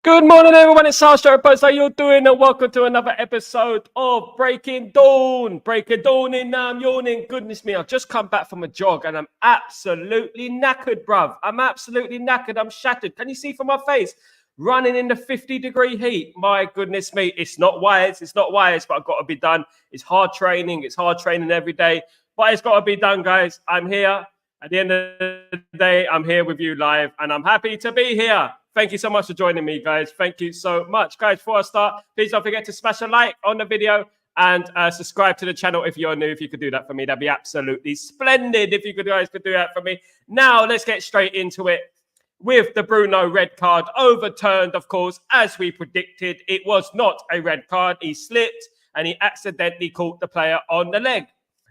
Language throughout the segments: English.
Good morning, everyone. It's South Post. How you doing? And welcome to another episode of Breaking Dawn. Breaking Dawn in now. I'm yawning. Goodness me, I've just come back from a jog and I'm absolutely knackered, bruv. I'm absolutely knackered. I'm shattered. Can you see from my face? Running in the 50-degree heat. My goodness me, it's not wise. It's not wise, but I've got to be done. It's hard training. It's hard training every day, but it's got to be done, guys. I'm here. At the end of the day, I'm here with you live, and I'm happy to be here. Thank you so much for joining me, guys. Thank you so much. Guys, before I start, please don't forget to smash a like on the video and subscribe to the channel if you're new. If you could do that for me, that'd be absolutely splendid if you guys could do that for me. Now, let's get straight into it with the Bruno red card. Overturned, of course, as we predicted. It was not a red card. He slipped, and he accidentally caught the player on the leg.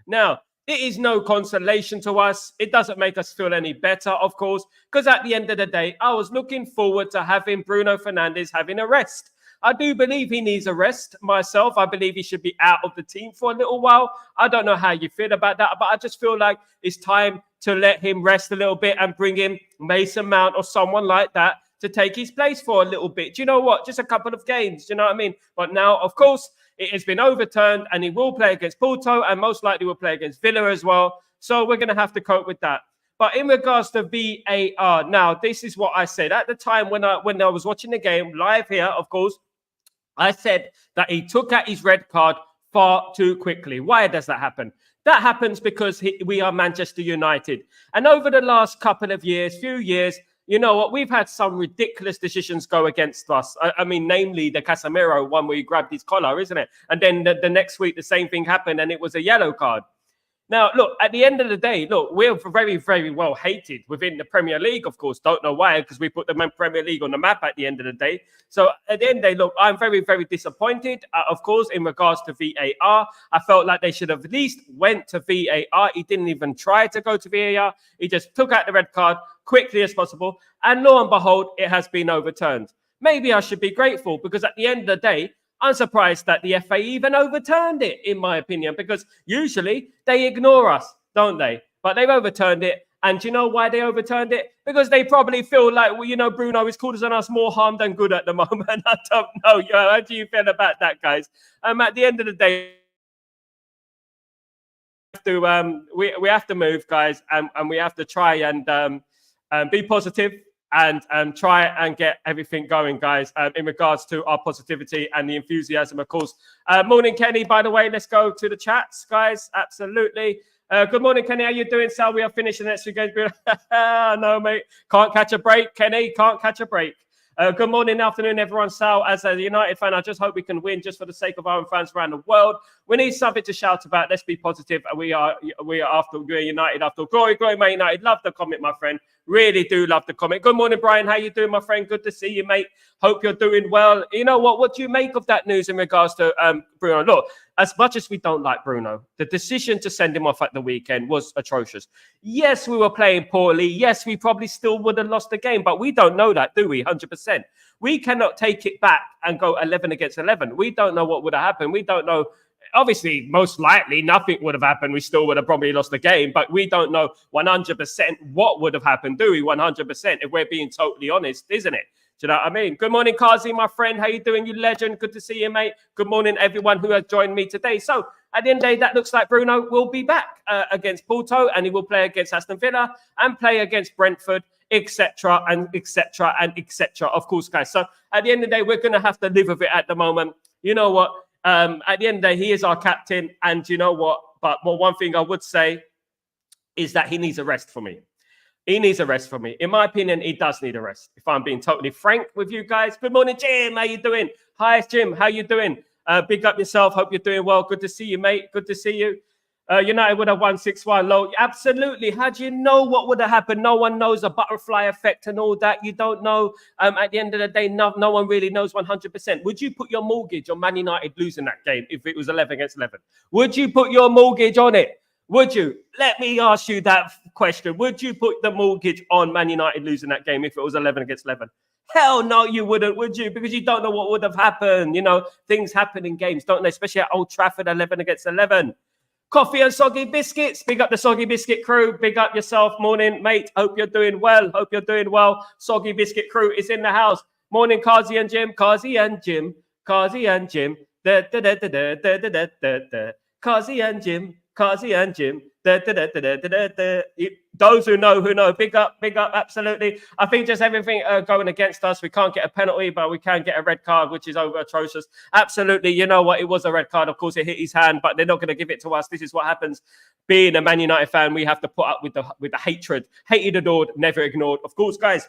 Now, it is no consolation to us. It doesn't make us feel any better, of course, because at the end of the day, I was looking forward to having Bruno Fernandes having a rest. I do believe he needs a rest myself. I believe he should be out of the team for a little while. I don't know how you feel about that, but I just feel like it's time to let him rest a little bit and bring in Mason Mount or someone like that to take his place for a little bit. Do you know what? Just a couple of games. Do you know what I mean? But now, of course, it has been overturned and he will play against Porto and most likely will play against Villa as well. So we're going to have to cope with that. But in regards to VAR, now, this is what I said. At the time when I was watching the game live here, of course, I said that he took out his red card far too quickly. Why does that happen? That happens because we are Manchester United. And over the last couple of years, few years, you know what? We've had some ridiculous decisions go against us. I mean, namely the Casemiro one where he grabbed his collar, isn't it? And then the next week, the same thing happened and it was a yellow card. Now, look, at the end of the day, look, we're very, very well hated within the Premier League, of course. Don't know why, because we put the Premier League on the map at the end of the day. So at the end of the day, look, I'm very, very disappointed, of course, in regards to VAR. I felt like they should have at least went to VAR. He didn't even try to go to VAR. He just took out the red card quickly as possible. And lo and behold, it has been overturned. Maybe I should be grateful because at the end of the day, I'm surprised that the FA even overturned it, in my opinion, because usually they ignore us, don't they? But they've overturned it. And do you know why they overturned it? Because they probably feel like, well, you know, Bruno is causing us more harm than good at the moment. I don't know. How do you feel about that, guys? At the end of the day, we have to move, guys, and we have to try and be positive. And try and get everything going, guys, in regards to our positivity and the enthusiasm, of course. Morning, Kenny, by the way. Let's go to the chats, guys. Absolutely. Good morning, Kenny. How you doing, Sal? We are finishing the next few games. No, mate. Can't catch a break, Kenny. Can't catch a break. Good morning, afternoon, everyone. Sal, as a United fan, I just hope we can win just for the sake of our fans around the world. We need something to shout about. Let's be positive. We're United after all. Glory, Man United. Love the comment, my friend. Really do love the comment. Good morning, Brian. How you doing, my friend? Good to see you, mate. Hope you're doing well. You know what? What do you make of that news in regards to Bruno? Look, as much as we don't like Bruno, the decision to send him off at the weekend was atrocious. Yes, we were playing poorly. Yes, we probably still would have lost the game, but we don't know that, do we? 100%. We cannot take it back and go 11 against 11. We don't know what would have happened. We don't know. Obviously, most likely, nothing would have happened. We still would have probably lost the game, but we don't know 100% what would have happened, do we? 100%, if we're being totally honest, isn't it? Do you know what I mean? Good morning, Kazi, my friend. How you doing, you legend? Good to see you, mate. Good morning, everyone who has joined me today. So, at the end of the day, that looks like Bruno will be back against Porto, and he will play against Aston Villa and play against Brentford, etc., and etc., and etc. Of course, guys. So, at the end of the day, we're going to have to live with it at the moment. You know what? At the end of the day, he is our captain. And you know what? But one thing I would say is that he needs a rest for me. He needs a rest for me. In my opinion, he does need a rest. If I'm being totally frank with you guys. Good morning, Jim. How you doing? Hi, Jim. How you doing? Big up yourself. Hope you're doing well. Good to see you, mate. Good to see you. United would have won 6-1 low. Absolutely. How do you know what would have happened? No one knows the butterfly effect and all that. You don't know. At the end of the day, no one really knows 100%. Would you put your mortgage on Man United losing that game if it was 11 against 11? Would you put your mortgage on it? Would you? Let me ask you that question. Would you put the mortgage on Man United losing that game if it was 11 against 11? Hell no, you wouldn't, would you? Because you don't know what would have happened. You know, things happen in games, don't they? Especially at Old Trafford, 11 against 11. Coffee and soggy biscuits. Big up the soggy biscuit crew. Big up yourself. Morning, mate. Hope you're doing well. Hope you're doing well. Soggy biscuit crew is in the house. Morning, Kazi and Jim. Kazi and Jim. Kazi and Jim. Da, da, da, da, da, da, da, da, da, da. Kazi and Jim. Kazi and Jim. Da, da, da, da, da, da, da. Those who know, big up, absolutely. I think just everything going against us. We can't get a penalty, but we can get a red card, which is over atrocious. Absolutely, you know what? It was a red card. Of course, it hit his hand, but they're not going to give it to us. This is what happens. Being a Man United fan, we have to put up with the hatred. Hated, adored, never ignored. Of course, guys.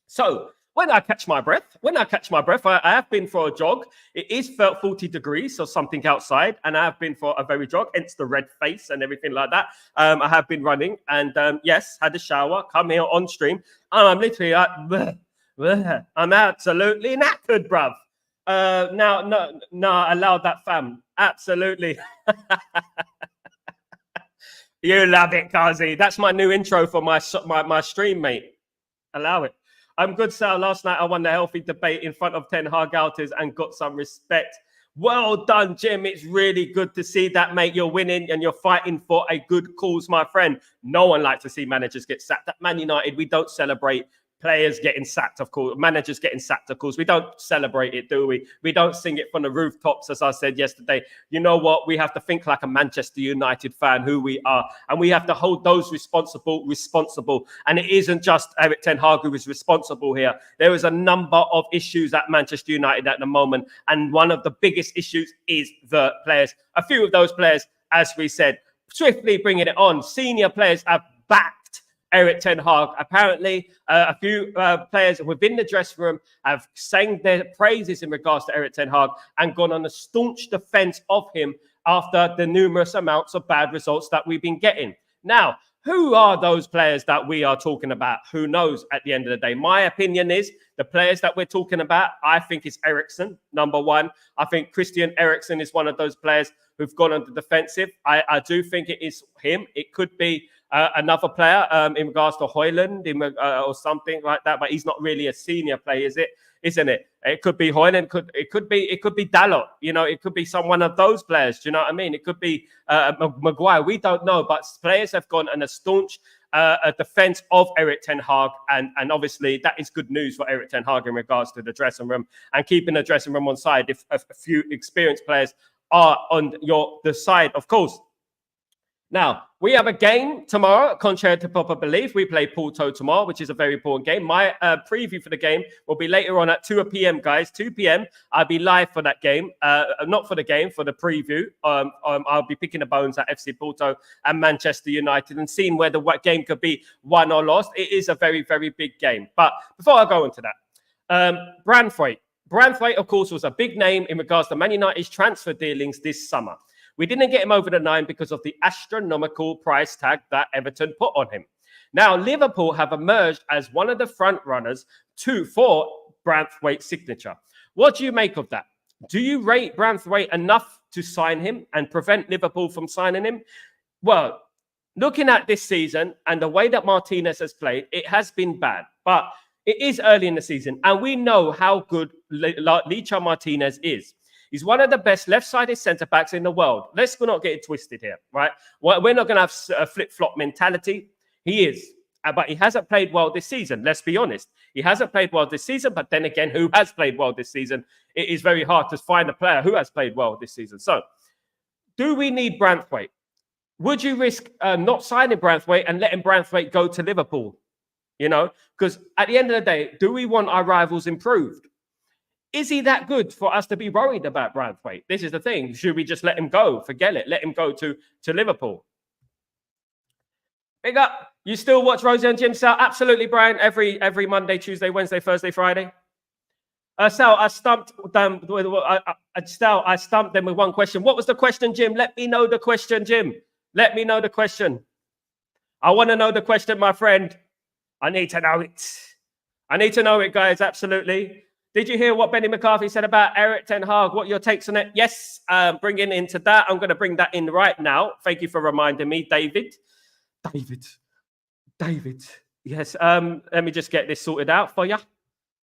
So, when I catch my breath, I have been for a jog. It is felt 40 degrees or something outside, and I have been for a very jog, hence the red face and everything like that. I have been running, and yes, had a shower, come here on stream, and I'm literally like, bleh, bleh. I'm absolutely knackered, bruv. No, I allowed that, fam. Absolutely. You love it, Kazi. That's my new intro for my stream, mate. Allow it. I'm good, Sal. Last night I won the healthy debate in front of 10 hard outers and got some respect. Well done, Jim. It's really good to see that, mate. You're winning and you're fighting for a good cause, my friend. No one likes to see managers get sacked. At Man United, we don't celebrate players getting sacked, of course. Managers getting sacked, of course. We don't celebrate it, do we? We don't sing it from the rooftops, as I said yesterday. You know what? We have to think like a Manchester United fan, who we are. And we have to hold those responsible. And it isn't just Erik ten Hag who is responsible here. There is a number of issues at Manchester United at the moment. And one of the biggest issues is the players. A few of those players, as we said, swiftly bringing it on. Senior players have backed Erik ten Hag. Apparently, a few players within the dressing room have sang their praises in regards to Erik ten Hag and gone on a staunch defense of him after the numerous amounts of bad results that we've been getting. Now, who are those players that we are talking about? Who knows at the end of the day? My opinion is the players that we're talking about, I think is Eriksen, number one. I think Christian Eriksen is one of those players who've gone on the defensive. I do think it is him. It could be another player in regards to Højlund or something like that, but he's not really a senior player, isn't it? It could be Højlund, it could be Dalot, you know, it could be one of those players. Do you know what I mean? It could be Maguire. We don't know, but players have gone on a staunch defense of Erik ten Hag, and obviously that is good news for Erik ten Hag in regards to the dressing room and keeping the dressing room on side. If a few experienced players are on the side, of course. Now, we have a game tomorrow, contrary to popular belief. We play Porto tomorrow, which is a very important game. My preview for the game will be later on at 2 p.m., guys. 2 p.m. I'll be live for that game. Not for the game, for the preview. I'll be picking the bones at FC Porto and Manchester United and seeing whether what game could be won or lost. It is a very, very big game. But before I go into that, Branthwaite. Branthwaite, of course, was a big name in regards to Man United's transfer dealings this summer. We didn't get him over the line because of the astronomical price tag that Everton put on him. Now, Liverpool have emerged as one of the front runners for Branthwaite's signature. What do you make of that? Do you rate Branthwaite enough to sign him and prevent Liverpool from signing him? Well, looking at this season and the way that Martinez has played, it has been bad. But it is early in the season, and we know how good Licha Martinez is. He's one of the best left-sided centre-backs in the world. Let's not get it twisted here, right? We're not going to have a flip-flop mentality. He is, but he hasn't played well this season. Let's be honest. He hasn't played well this season, but then again, who has played well this season? It is very hard to find a player who has played well this season. So, do we need Branthwaite? Would you risk not signing Branthwaite and letting Branthwaite go to Liverpool? You know, because at the end of the day, do we want our rivals improved? Is he that good for us to be worried about Branthwaite? This is the thing. Should we just let him go? Forget it. Let him go to Liverpool. Big up. You still watch Rosie and Jim, Sal? Absolutely, Brian. Every Monday, Tuesday, Wednesday, Thursday, Friday. Sal, I stumped them. I stumped them with one question. What was the question, Jim? Let me know the question, Jim. Let me know the question. I want to know the question, my friend. I need to know it. I need to know it, guys. Absolutely. Did you hear what Benny McCarthy said about Erik ten Hag? What are your takes on it? Yes, bringing into that. I'm going to bring that in right now. Thank you for reminding me, David. David. Yes, let me just get this sorted out for you.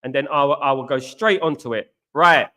And then I will go straight onto it. Right.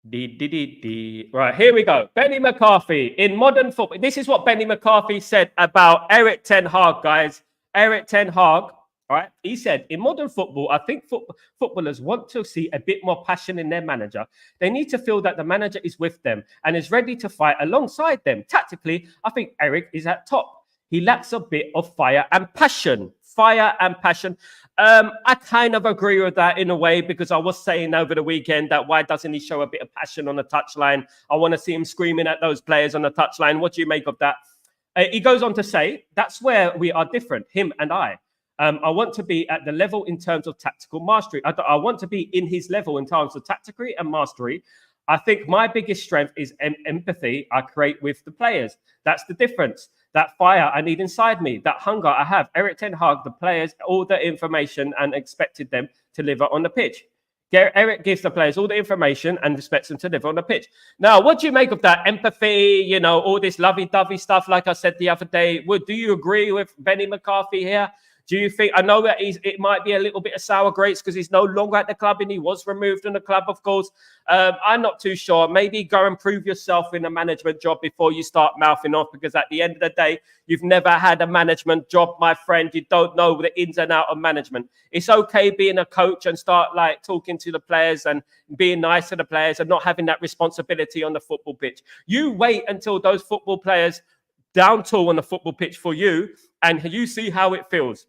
Right, here we go. Benny McCarthy in modern football. This is what Benny McCarthy said about Erik ten Hag, guys. Erik ten Hag All right. He said, in modern football, I think footballers want to see a bit more passion in their manager. They need to feel that the manager is with them and is ready to fight alongside them. Tactically, I think Eric is at top. He lacks a bit of fire and passion. Fire and passion. I kind of agree with that in a way, because I was saying over the weekend that why doesn't he show a bit of passion on the touchline? I want to see him screaming at those players on the touchline. What do you make of that? He goes on to say, that's where we are different, him and I. I want to be at the level in terms of tactical mastery. I want to be in his level in terms of tactically and mastery. I think my biggest strength is empathy I create with the players. That's the difference. That fire I need inside me, that hunger I have. Eric Ten Hag, the players, all the information and expected them to deliver on the pitch. Eric gives the players all the information and expects them to deliver on the pitch. Now, what do you make of that? Empathy, you know, all this lovey-dovey stuff, like I said the other day. Do you agree with Benny McCarthy here? Do you think, I know that it might be a little bit of sour grapes because he's no longer at the club and he was removed from the club, of course. I'm not too sure. Maybe go and prove yourself in a management job before you start mouthing off, because at the end of the day, you've never had a management job, my friend. You don't know the ins and outs of management. It's okay being a coach and start like talking to the players and being nice to the players and not having that responsibility on the football pitch. You wait until those football players down tool on the football pitch for you and you see how it feels.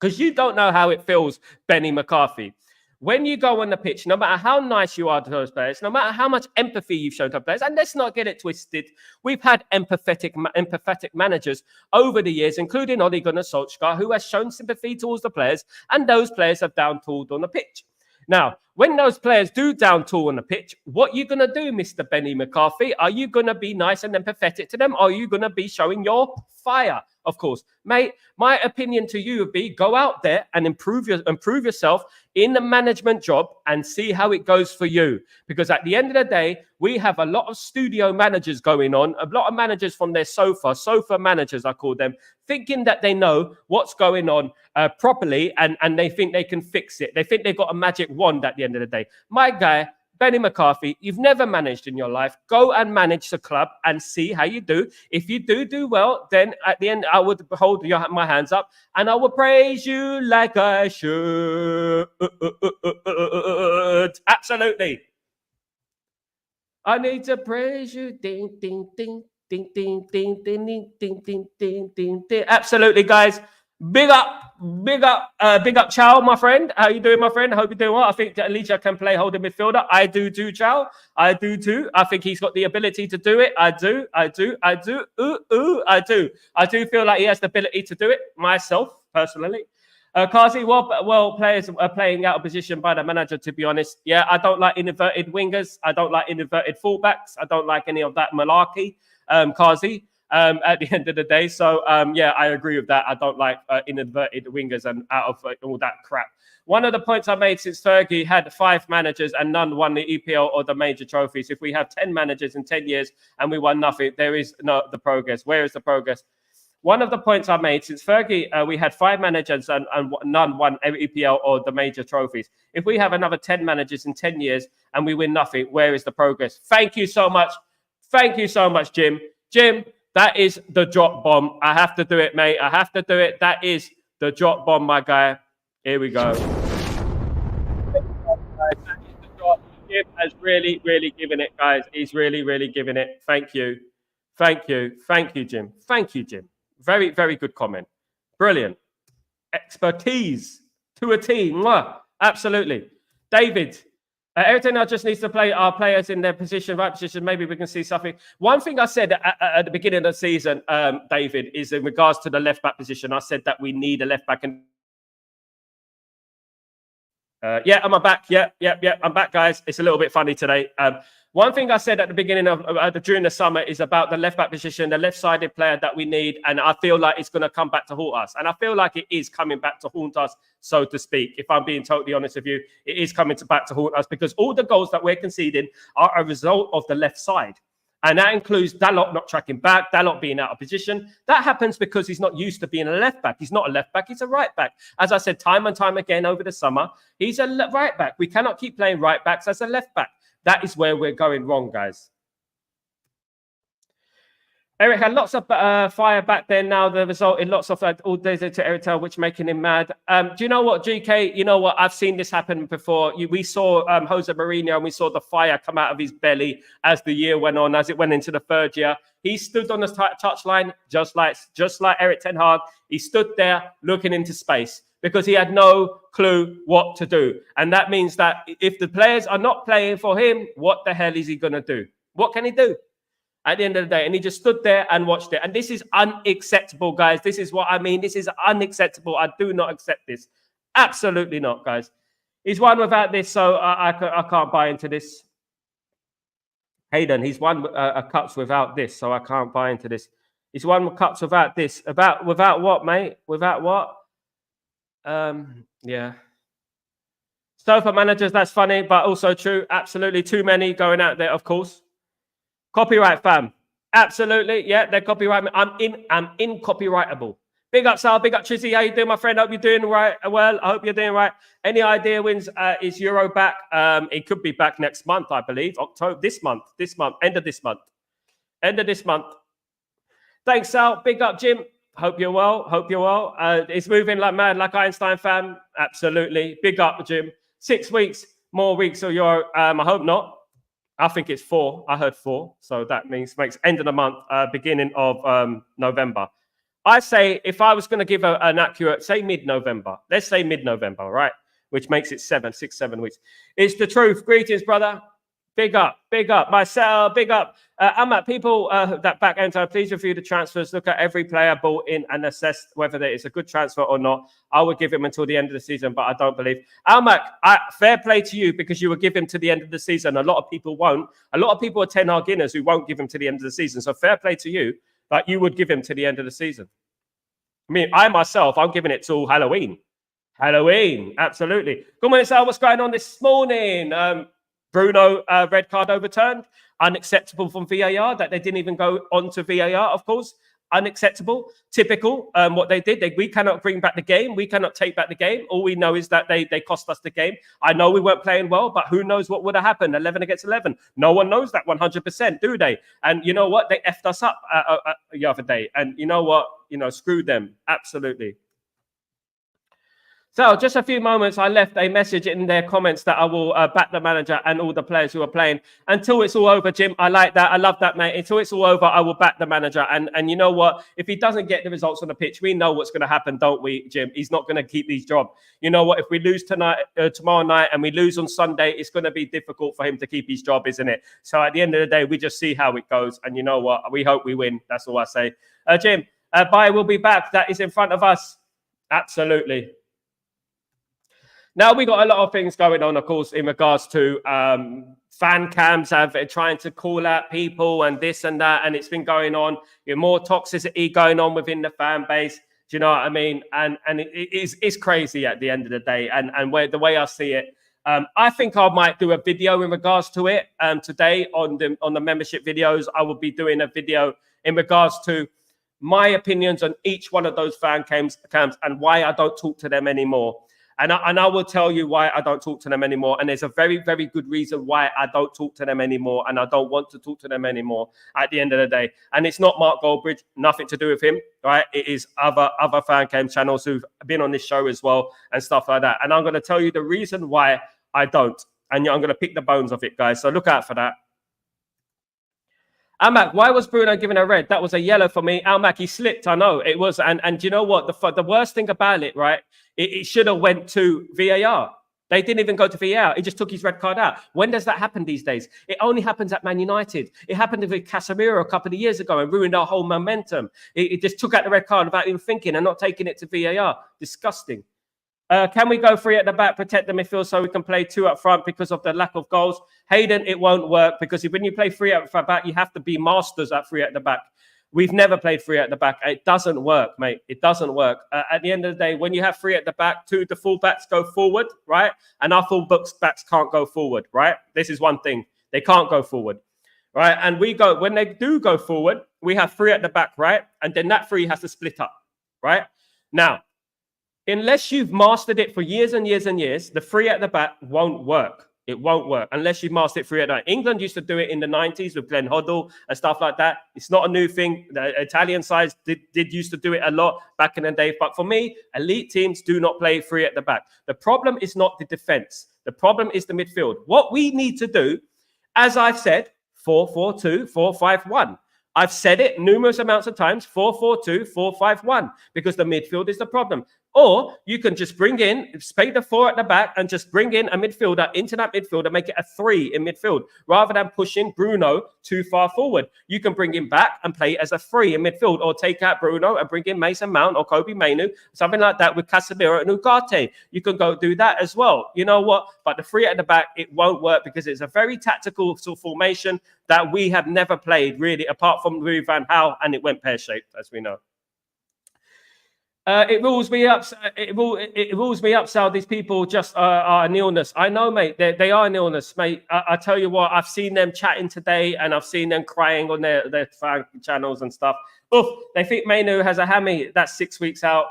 Because you don't know how it feels, Benny McCarthy. When you go on the pitch, no matter how nice you are to those players, no matter how much empathy you've shown to players, and let's not get it twisted, we've had empathetic managers over the years, including Ole Gunnar Solskjaer, who has shown sympathy towards the players, and those players have down-tooled on the pitch. Now, when those players do down-tool on the pitch, what are you going to do, Mr. Benny McCarthy? Are you going to be nice and empathetic to them? Or are you going to be showing your fire? Of course, mate, my opinion to you would be go out there and improve yourself in the management job and see how it goes for you. Because at the end of the day, we have a lot of studio managers going on, a lot of managers from their sofa managers, I call them, thinking that they know what's going on properly and they think they can fix it. They think they've got a magic wand at the end of the day. My guy, Benny McCarthy, you've never managed in your life. Go and manage the club and see how you do. If you do well, then at the end, I would hold my hands up and I will praise you like I should. Absolutely. I need to praise you. Ding, ding, ding, ding, ding, ding, ding, ding, ding, ding, ding, ding, ding. Absolutely, guys. Big up, Chow, my friend. How you doing, my friend? I hope you're doing well. I think that Alicia can play holding midfielder. I do too, Chow. I do too. I think he's got the ability to do it. I do. I do feel like he has the ability to do it myself, personally. Kazi, well, players are playing out of position by the manager, to be honest. Yeah, I don't like inverted wingers. I don't like inverted fullbacks. I don't like any of that malarkey, Kazi. At the end of the day. So, yeah, I agree with that. I don't like inverted wingers and out of all that crap. One of the points I made since Fergie had 5 managers and none won the EPL or the major trophies. If we have 10 managers in 10 years and we won nothing, there is no the progress. Where is the progress? One of the points I made since Fergie, we had 5 managers and none won EPL or the major trophies. If we have another 10 managers in 10 years and we win nothing, where is the progress? Thank you so much. Thank you so much, Jim. Jim, that is the drop bomb. I have to do it, mate. I have to do it. That is the drop bomb, my guy. Here we go. Jim has really, really given it, guys. He's really, really given it. Thank you. Thank you. Thank you, Jim. Thank you, Jim. Very, very good comment. Brilliant. Expertise to a team. Mwah. Absolutely. David. Everything I just needs to play our players in their position, right position. Maybe we can see something. One thing I said at the beginning of the season, David, is in regards to the left back position. I said that we need a left back. And yeah, I'm back. Yeah, I'm back, guys. It's a little bit funny today. One thing I said at the beginning of during the summer is about the left back position, the left-sided player that we need, and I feel like it's going to come back to haunt us. And I feel like it is coming back to haunt us, so to speak. If I'm being totally honest with you, it is coming back to haunt us because all the goals that we're conceding are a result of the left side. And that includes Dalot not tracking back, Dalot being out of position. That happens because he's not used to being a left back. He's not a left back, he's a right back. As I said time and time again over the summer, he's a right back. We cannot keep playing right backs as a left back. That is where we're going wrong, guys. Eric had lots of fire back then. Now the result in lots of all days to Eric Tell, which making him mad. Do you know what, GK? You know what? I've seen this happen before. We saw Jose Mourinho, and we saw the fire come out of his belly as the year went on, as it went into the third year. He stood on the touchline just like Eric Ten Hag. He stood there looking into space because he had no clue what to do, and that means that if the players are not playing for him, what the hell is he going to do? What can he do? At the end of the day, and he just stood there and watched it. And this is unacceptable, guys. This is what I mean. This is unacceptable. I do not accept this. Absolutely not, guys. He's won without this, so I can't buy into this. Hayden, he's won cups without this, so I can't buy into this. He's won cups without this. Without what, mate? Without what? Yeah. Sofa managers, that's funny, but also true. Absolutely too many going out there, of course. Copyright, fam. Absolutely. Yeah, they're copyright. I'm in copyrightable. Big up, Sal. Big up, Chizzy. How you doing, my friend? Hope you're doing right. Well, I hope you're doing right. Any idea wins is Euro back? It could be back next month, I believe. October, this month, end of this month. Thanks, Sal. Big up, Jim. Hope you're well. It's moving like mad, like Einstein, fam. Absolutely. Big up, Jim. 6 weeks, more weeks or Euro. I hope not. I think it's 4. I heard 4. So that makes end of the month, beginning of November. I say if I was going to give an accurate, say mid-November. Let's say mid-November, right? Which makes it 6, 7 weeks. It's the truth. Greetings, brother. Big up. Myself, big up. I'm at people that back end time. Please review the transfers. Look at every player bought in and assess whether it's a good transfer or not. I would give him until the end of the season, but I don't believe. Almac, fair play to you because you will give him to the end of the season. A lot of people won't. A lot of people are Ten Hag Guinness who won't give him to the end of the season. So fair play to you, but you would give him to the end of the season. I mean, I myself, I'm giving it till Halloween. Absolutely. Good morning, Sal. What's going on this morning? Bruno, red card overturned. Unacceptable from VAR that they didn't even go on to VAR, of course. Unacceptable. Typical. What they did. We cannot bring back the game. We cannot take back the game. All we know is that they cost us the game. I know we weren't playing well, but who knows what would have happened? 11 against 11. No one knows that 100%, do they? And you know what? They effed us up the other day. And you know what? Screw them. Absolutely. So just a few moments, I left a message in their comments that I will back the manager and all the players who are playing until it's all over, Jim. I like that. I love that, mate. Until it's all over, I will back the manager. And you know what? If he doesn't get the results on the pitch, we know what's going to happen, don't we, Jim? He's not going to keep his job. You know what? If we lose tomorrow night and we lose on Sunday, it's going to be difficult for him to keep his job, isn't it? So at the end of the day, we just see how it goes. And you know what? We hope we win. That's all I say. Jim, Bayer will be back. That is in front of us. Absolutely. Now, we got a lot of things going on, of course, in regards to fan cams trying to call out people and this and that. And it's been going on. More toxicity going on within the fan base. Do you know what I mean? And it's crazy at the end of the day. And the way I see it, I think I might do a video in regards to it today on the membership videos. I will be doing a video in regards to my opinions on each one of those fan cams and why I don't talk to them anymore. And I will tell you why I don't talk to them anymore. And there's a very, very good reason why I don't talk to them anymore. And I don't want to talk to them anymore at the end of the day. And it's not Mark Goldbridge, nothing to do with him, right? It is other fan cam channels who've been on this show as well and stuff like that. And I'm going to tell you the reason why I don't. And I'm going to pick the bones of it, guys. So look out for that. Almac, why was Bruno given a red? That was a yellow for me. Almac, he slipped. I know it was. And you know what? The worst thing about it, right? It should have went to VAR. They didn't even go to VAR. He just took his red card out. When does that happen these days? It only happens at Man United. It happened with Casemiro a couple of years ago and ruined our whole momentum. It just took out the red card without even thinking and not taking it to VAR. Disgusting. Can we go 3 at the back, protect the midfield so we can play 2 up front because of the lack of goals? Hayden, it won't work because when you play 3 at the back, you have to be masters at 3 at the back. We've never played 3 at the back. It doesn't work, mate. It doesn't work. At the end of the day, when you have 3 at the back, 2 the fullbacks go forward, right? And our fullbacks can't go forward, right? This is one thing. They can't go forward, right? And when they do go forward, we have 3 at the back, right? And then that 3 has to split up, right? Now, unless you've mastered it for years and years and years, the 3 at the back won't work. It won't work unless you master it through at night. England used to do it in the 90s with Glenn Hoddle and stuff like that. It's not a new thing. The Italian sides did used to do it a lot back in the day. But for me, elite teams do not play free at the back. The problem is not the defense. The problem is the midfield. What we need to do, as I've said, 4-4-2, 4-5-1. I've said it numerous amounts of times, 4-4-2, 4-5-1, because the midfield is the problem. Or you can just bring in, pay the 4 at the back and just bring in a midfielder into that midfield and make it a 3 in midfield, rather than pushing Bruno too far forward. You can bring him back and play as a 3 in midfield, or take out Bruno and bring in Mason Mount or Kobe Mainoo, something like that with Casemiro and Ugarte. You can go do that as well. You know what? But the 3 at the back, it won't work because it's a very tactical sort of formation that we have never played really, apart from Louis van Gaal, and it went pear-shaped, as we know. It rules me up. It rules me up, Sal. These people just are an illness. I know, mate. They are an illness, mate. I tell you what, I've seen them chatting today, and I've seen them crying on their fan channels and stuff. Oof, they think Mainoo has a hammy. That's 6 weeks out.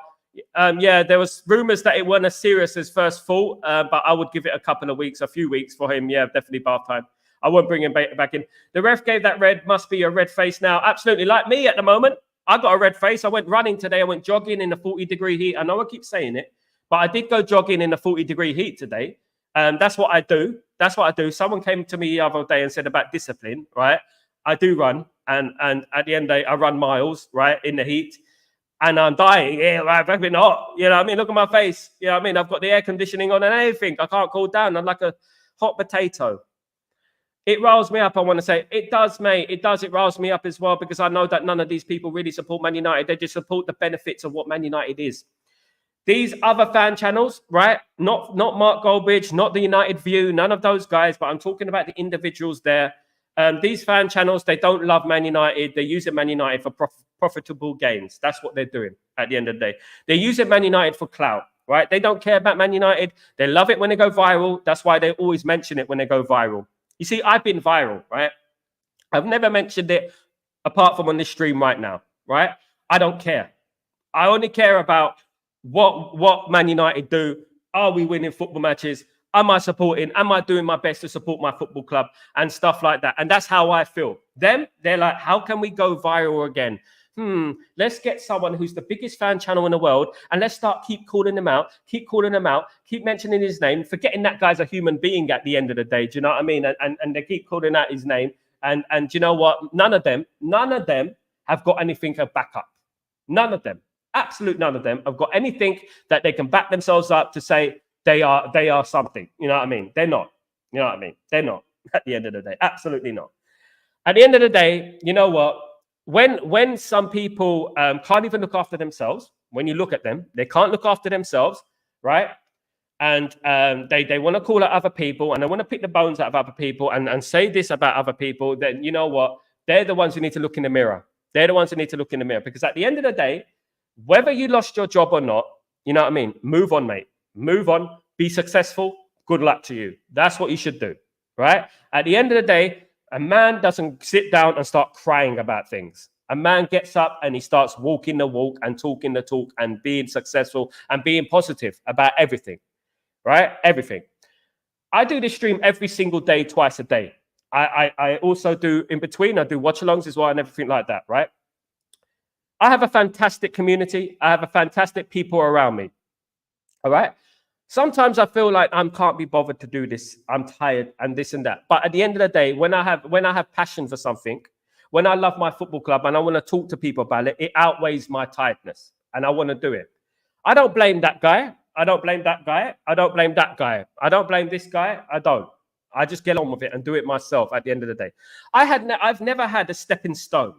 Yeah, there was rumours that it wasn't as serious as first thought, but I would give it a few weeks for him. Yeah, definitely bath time. I won't bring him back in. The ref gave that red. Must be a red face now. Absolutely, like me at the moment. I got a red face. I went running today. I went jogging in the 40-degree heat. I know I keep saying it, but I did go jogging in the 40-degree heat today. That's what I do. That's what I do. Someone came to me the other day and said about discipline, right? I do run, and at the end of the day, I run miles, right, in the heat, and I'm dying. Yeah, right, I've been hot. You know what I mean? Look at my face. You know what I mean? I've got the air conditioning on and everything. I can't cool down. I'm like a hot potato. It riles me up, I want to say. It does, mate. It does. It riles me up as well, because I know that none of these people really support Man United. They just support the benefits of what Man United is. These other fan channels, right? Not Mark Goldbridge, not the United View, none of those guys, but I'm talking about the individuals there. These fan channels, they don't love Man United. They're using Man United for profitable gains. That's what they're doing at the end of the day. They're using Man United for clout, right? They don't care about Man United. They love it when they go viral. That's why they always mention it when they go viral. You see, I've been viral, right? I've never mentioned it apart from on this stream right now, right? I don't care. I only care about what Man United do. Are we winning football matches? Am I supporting? Am I doing my best to support my football club and stuff like that? And that's how I feel. Them, they're like, how can we go viral again? Let's get someone who's the biggest fan channel in the world, and let's keep calling him out, keep mentioning his name, forgetting that guy's a human being at the end of the day. Do you know what I mean? And they keep calling out his name. And do you know what? None of them have got anything to back up. None of them, absolute none of them have got anything that they can back themselves up to say they are something. You know what I mean? They're not. You know what I mean? They're not at the end of the day. Absolutely not. At the end of the day, you know what? When some people can't even look after themselves, when you look at them, they can't look after themselves, right? And they want to call out other people, and they want to pick the bones out of other people and say this about other people, then you know what? They're the ones who need to look in the mirror. They're the ones who need to look in the mirror, because at the end of the day, whether you lost your job or not, you know what I mean? Move on, mate. Move on. Be successful. Good luck to you. That's what you should do, right? At the end of the day, a man doesn't sit down and start crying about things. A man gets up and he starts walking the walk and talking the talk and being successful and being positive about everything, right? Everything. I do this stream every single day, twice a day. I also do in between. I do watch-alongs as well and everything like that, right? I have a fantastic community. I have a fantastic people around me, all right? Sometimes I feel like I can't be bothered to do this. I'm tired and this and that. But at the end of the day, when I have passion for something, when I love my football club and I want to talk to people about it, it outweighs my tiredness and I want to do it. I don't blame that guy. I don't blame that guy. I don't blame that guy. I don't blame this guy. I don't. I just get on with it and do it myself at the end of the day. I've never had a stepping stone,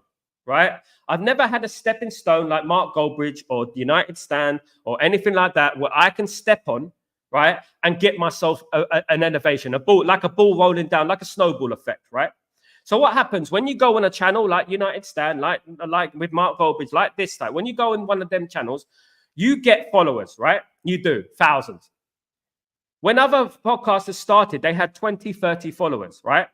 right? I've never had a stepping stone like Mark Goldbridge or United Stand or anything like that where I can step on, right, and get myself an elevation, a ball rolling down, like a snowball effect, right? So what happens when you go on a channel like United Stand, like with Mark Goldbridge, like this type, when you go in one of them channels, you get followers, right? You do, thousands. When other podcasters started, they had 20, 30 followers, right?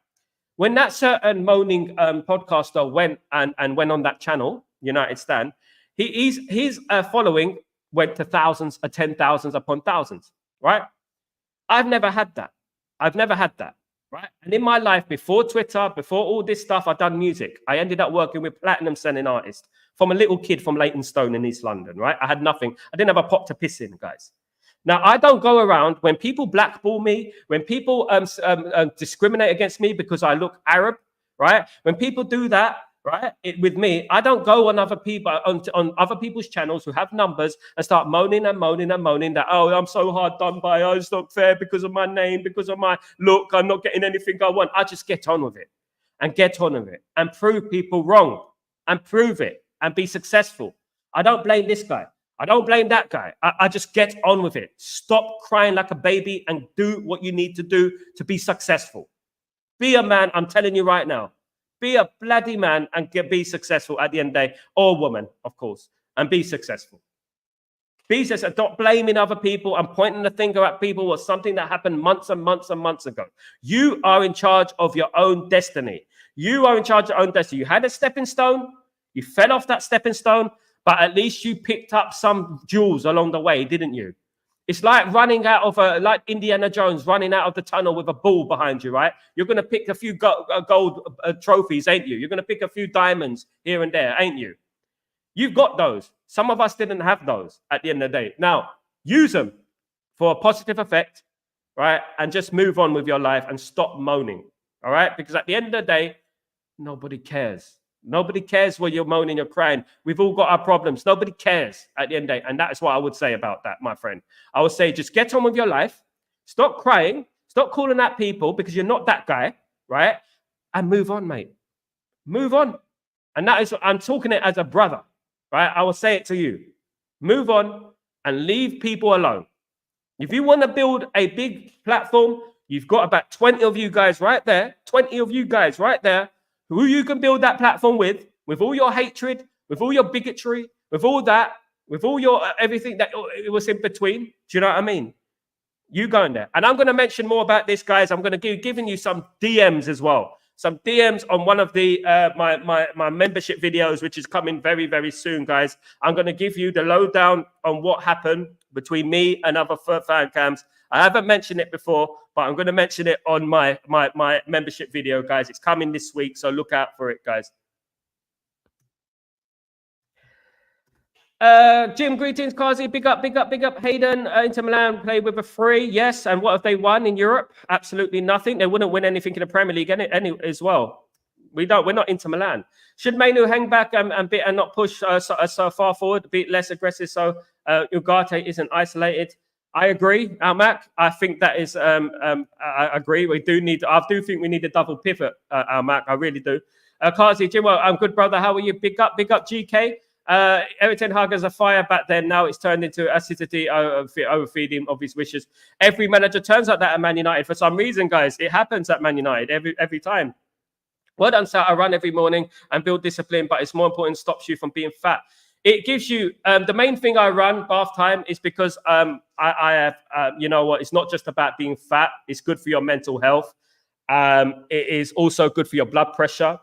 When that certain moaning podcaster went on that channel, United Stand, his following went to thousands, 10,000s upon thousands, right? I've never had that. I've never had that, right? And in my life, before Twitter, before all this stuff, I've done music. I ended up working with platinum selling artists from a little kid from Leytonstone in East London, right? I had nothing. I didn't have a pot to piss in, guys. Now, I don't go around when people blackball me, when people discriminate against me because I look Arab, right? When people do that, right, with me, I don't go on other people on other people's channels who have numbers and start moaning and moaning and moaning that, oh, I'm so hard done by, oh, it's not fair because of my name, because of my look, I'm not getting anything I want. I just get on with it and get on with it and prove people wrong and prove it and be successful. I don't blame this guy. I don't blame that guy. I just get on with it. Stop crying like a baby and do what you need to do to be successful. Be a man, I'm telling you right now. Be a bloody man and be successful at the end of the day, or woman, of course, and be successful. Be successful. Stop blaming other people and pointing the finger at people was something that happened months and months and months ago. You are in charge of your own destiny. You are in charge of your own destiny. You had a stepping stone. You fell off that stepping stone. But at least you picked up some jewels along the way, didn't you? It's like running out of like Indiana Jones running out of the tunnel with a ball behind you, right? You're going to pick a few gold trophies, ain't you? You're going to pick a few diamonds here and there, ain't you? You've got those. Some of us didn't have those at the end of the day. Now, use them for a positive effect, right? And just move on with your life and stop moaning, all right? Because at the end of the day, nobody cares. Nobody cares where you're moaning, you're crying. We've all got our problems. Nobody cares at the end of the day. And that is what I would say about that, my friend. I would say just get on with your life. Stop crying. Stop calling at people because you're not that guy, right? And move on, mate. Move on. And that is, I'm talking it as a brother, right? I will say it to you. Move on and leave people alone. If you want to build a big platform, you've got about 20 of you guys right there, 20 of you guys right there, who you can build that platform with all your hatred, with all your bigotry, with all that, with all your everything that it was in between. Do you know what I mean? You go in there. And I'm going to mention more about this, guys. I'm going to giving you some DMs as well. Some DMs on one of the my membership videos, which is coming very, very soon, guys. I'm going to give you the lowdown on what happened between me and other fan cams. I haven't mentioned it before, but I'm going to mention it on my membership video, guys. It's coming this week, so look out for it, guys. Jim, greetings, Kazi. Big up, big up, big up. Hayden, Inter Milan played with a 3. Yes, and what have they won in Europe? Absolutely nothing. They wouldn't win anything in the Premier League any as well. We're not Inter Milan. Should Mainu hang back and not push so far forward, be less aggressive so Ugarte isn't isolated? I agree, Almac. I think that is. I agree. I do think we need a double pivot, Almac. I really do. Kazi, Jim, I'm good, brother. How are you? Big up, GK. Erik ten Hag has a fire back then. Now it's turned into acidity, overfeeding of his wishes. Every manager turns like that at Man United for some reason, guys. It happens at Man United every time. Well done, sir. I run every morning and build discipline, but it's more important. Stops you from being fat. It gives you the main thing I run bath time is because I have you know what, it's not just about being fat. It's good for your mental health. It is also good for your blood pressure.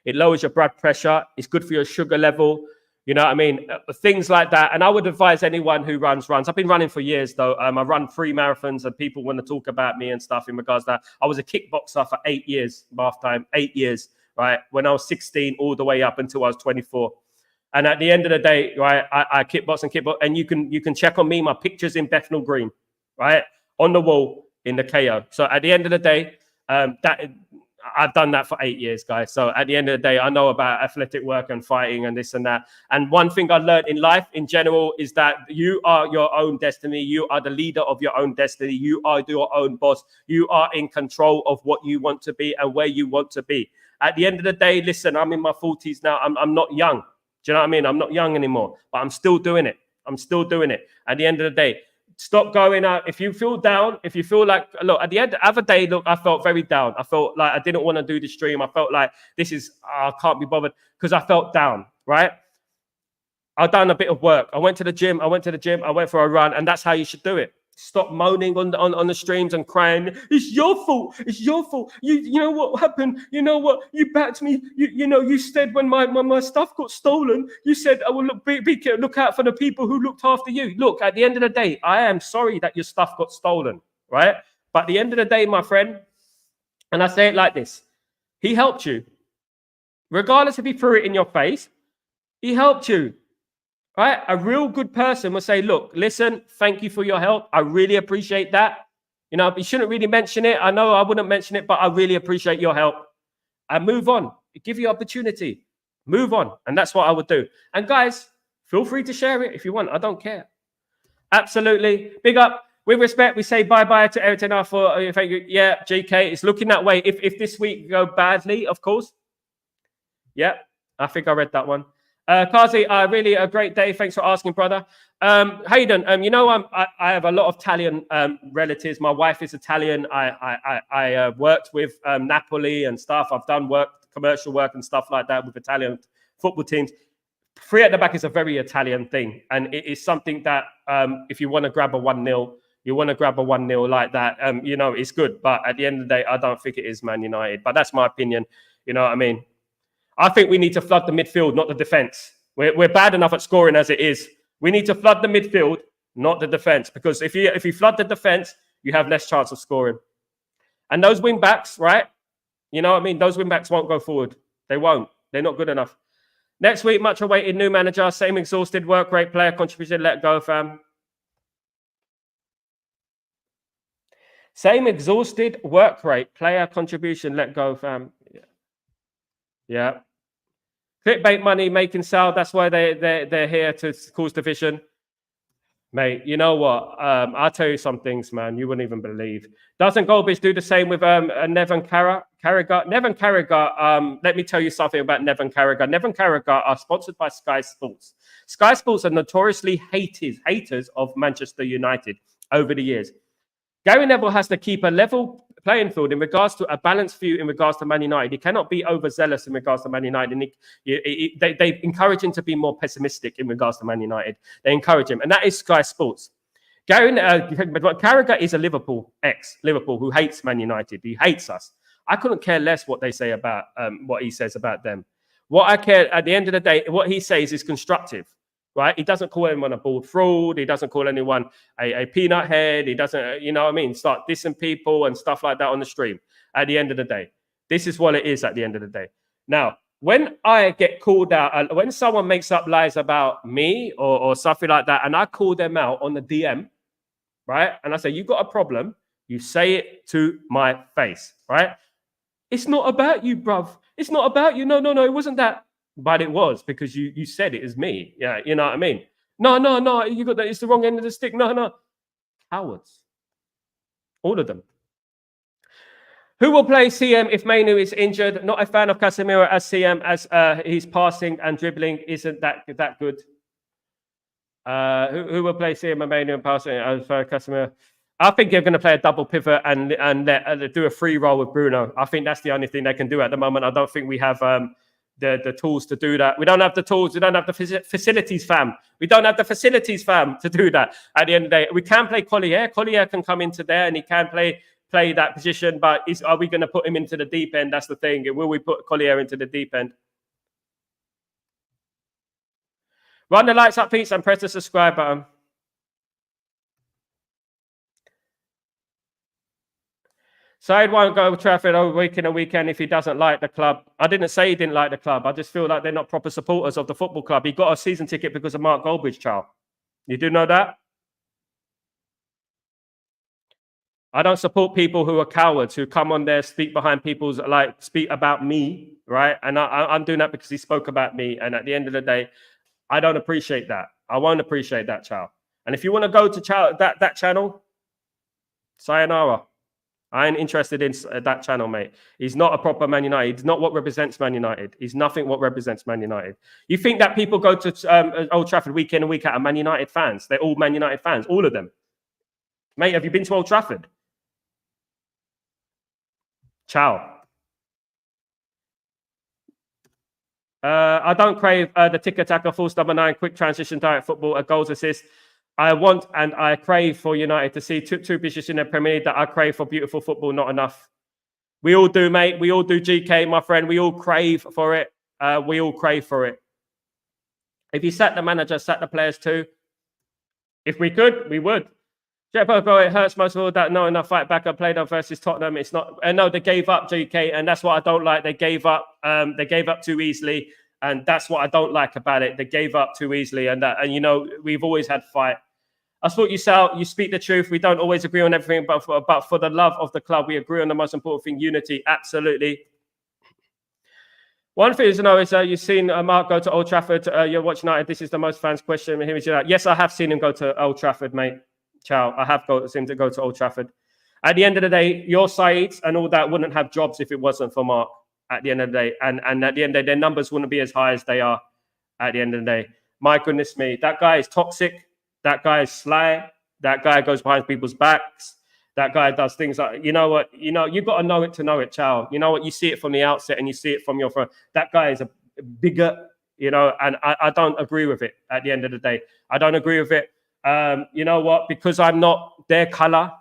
It lowers your blood pressure. It's good for your sugar level. You know what I mean? Things like that. And I would advise anyone who runs. I've been running for years, though. I run 3 marathons and people want to talk about me and stuff in regards to that. I was a kickboxer for 8 years, bath time, 8 years, right? When I was 16 all the way up until I was 24. And at the end of the day, right, I kickbox, and you can check on me, my pictures in Bethnal Green, right, on the wall in the KO. So at the end of the day, I've done that for 8 years, guys. So at the end of the day, I know about athletic work and fighting and this and that. And one thing I learned in life in general is that you are your own destiny. You are the leader of your own destiny. You are your own boss. You are in control of what you want to be and where you want to be. At the end of the day, listen, I'm in my 40s now. I'm not young. Do you know what I mean? I'm not young anymore, but I'm still doing it. I'm still doing it. At the end of the day, stop going out. If you feel down, if you feel like, look, at the end of the other day, look, I felt very down. I felt like I didn't want to do the stream. I felt like I can't be bothered because I felt down, right? I've done a bit of work. I went to the gym. I went for a run, and that's how you should do it. Stop moaning on the streams and crying. It's your fault. It's your fault. You know what happened? You know what? You backed me. You said when my stuff got stolen, you said, I will look out for the people who looked after you. Look, at the end of the day, I am sorry that your stuff got stolen, right? But at the end of the day, my friend, and I say it like this, he helped you. Regardless if he threw it in your face, he helped you. Right? A real good person will say, look, listen, thank you for your help. I really appreciate that. You know, you shouldn't really mention it. I know I wouldn't mention it, but I really appreciate your help. And move on. Give you opportunity. Move on. And that's what I would do. And guys, feel free to share it if you want. I don't care. Absolutely. Big up. With respect, we say bye-bye to Eric Tenar for, thank you. Yeah, GK, it's looking that way. If this week go badly, of course. Yeah, I think I read that one. Kazi, really a great day. Thanks for asking, brother. Hayden, you know, I have a lot of Italian relatives. My wife is Italian. I worked with Napoli and stuff. I've done commercial work and stuff like that with Italian football teams. Three at the back is a very Italian thing. And it is something that if you want to grab a 1-0, you want to grab a 1-0 like that, you know, it's good. But at the end of the day, I don't think it is Man United. But that's my opinion. You know what I mean? I think we need to flood the midfield, not the defense. We're bad enough at scoring as it is. We need to flood the midfield, not the defense. Because if you flood the defense, you have less chance of scoring. And those wing backs, right? You know what I mean? Those wing backs won't go forward. They won't. They're not good enough. Next week, much awaited new manager, same exhausted work rate, player contribution, let go, fam. Same exhausted work rate, player contribution, let go, fam. Yeah. Clickbait money, making sale. That's why they're here to cause division. Mate, you know what? I'll tell you some things, man. You wouldn't even believe. Doesn't Goldbridge do the same with Nevin Carragher? Nevin Carragher, let me tell you something about Nevin Carragher. Nevin Carragher are sponsored by Sky Sports. Sky Sports are notoriously haters of Manchester United over the years. Gary Neville has to keep a level playing field in regards to a balanced view in regards to Man United. He cannot be overzealous in regards to Man United. And they encourage him to be more pessimistic in regards to Man United. They encourage him. And that is Sky Sports. Carragher is a Liverpool who hates Man United. He hates us. I couldn't care less what they say about what he says about them. What I care, at the end of the day, what he says is constructive. Right? He doesn't call anyone a bald fraud. He doesn't call anyone a peanut head. He doesn't, you know what I mean? Start dissing people and stuff like that on the stream. At the end of the day, this is what it is at the end of the day. Now, when I get called out, when someone makes up lies about me or something like that, and I call them out on the DM, right? And I say, you got a problem, you say it to my face, right? It's not about you, bruv. It's not about you. No, it wasn't that. But it was, because you said it as me. Yeah, you know what I mean? No, you got that. It's the wrong end of the stick. No. Cowards. All of them. Who will play CM if Mainu is injured? Not a fan of Casemiro as CM, as his passing and dribbling isn't that good. Who will play CM and Mainu and passing as Casemiro? I think they're going to play a double pivot and do a free roll with Bruno. I think that's the only thing they can do at the moment. I don't think we have the tools to do that. We don't have the tools. We don't have the facilities, fam. We don't have the facilities, fam, to do that. At the end of the day, we can play Collier. Collier can come into there and he can play that position. But are we going to put him into the deep end? That's the thing. Will we put Collier into the deep end? Run the lights up, please, and press the subscribe button. Said won't go to Trafford over week in a weekend if he doesn't like the club. I didn't say he didn't like the club. I just feel like they're not proper supporters of the football club. He got a season ticket because of Mark Goldbridge, child. You do know that? I don't support people who are cowards, who come on there, speak behind people's, speak about me, right? And I'm doing that because he spoke about me. And at the end of the day, I don't appreciate that. I won't appreciate that, child. And if you want to go to that channel, sayonara. I ain't interested in that channel, mate. He's not a proper Man United. He's not what represents Man United. He's nothing what represents Man United. You think that people go to Old Trafford week in and week out are Man United fans? They're all Man United fans, all of them. Mate, have you been to Old Trafford? Ciao. I don't crave the tick-attacker, false number 9, quick transition, direct football, a goals assist. I want and I crave for United to see two positions in the Premier League that I crave for beautiful football, not enough. We all do, mate. We all do, GK, my friend. We all crave for it. We all crave for it. If you sack the manager, sack the players too. If we could, we would. It hurts most of all that knowing I fight back. I played on versus Tottenham. It's not. No, they gave up, GK, and that's what I don't like. They gave up. They gave up too easily, and that's what I don't like about it. They gave up too easily, and you know, we've always had fight. I thought you speak the truth. We don't always agree on everything, but for the love of the club, we agree on the most important thing: unity. Absolutely. One thing to know is you've seen Mark go to Old Trafford. You're watching United. This is the most fans' question. Yes, I have seen him go to Old Trafford, mate. Ciao. I have seen him to go to Old Trafford. At the end of the day, your sides and all that wouldn't have jobs if it wasn't for Mark. At the end of the day, and at the end of the day, their numbers wouldn't be as high as they are. At the end of the day, my goodness me, that guy is toxic. That guy is sly. That guy goes behind people's backs. That guy does things like, you know what, you've got to know it, Chow. You know what, you see it from the outset and you see it from your front. That guy is a bigger, and I don't agree with it at the end of the day. I don't agree with it. You know what, because I'm not their color,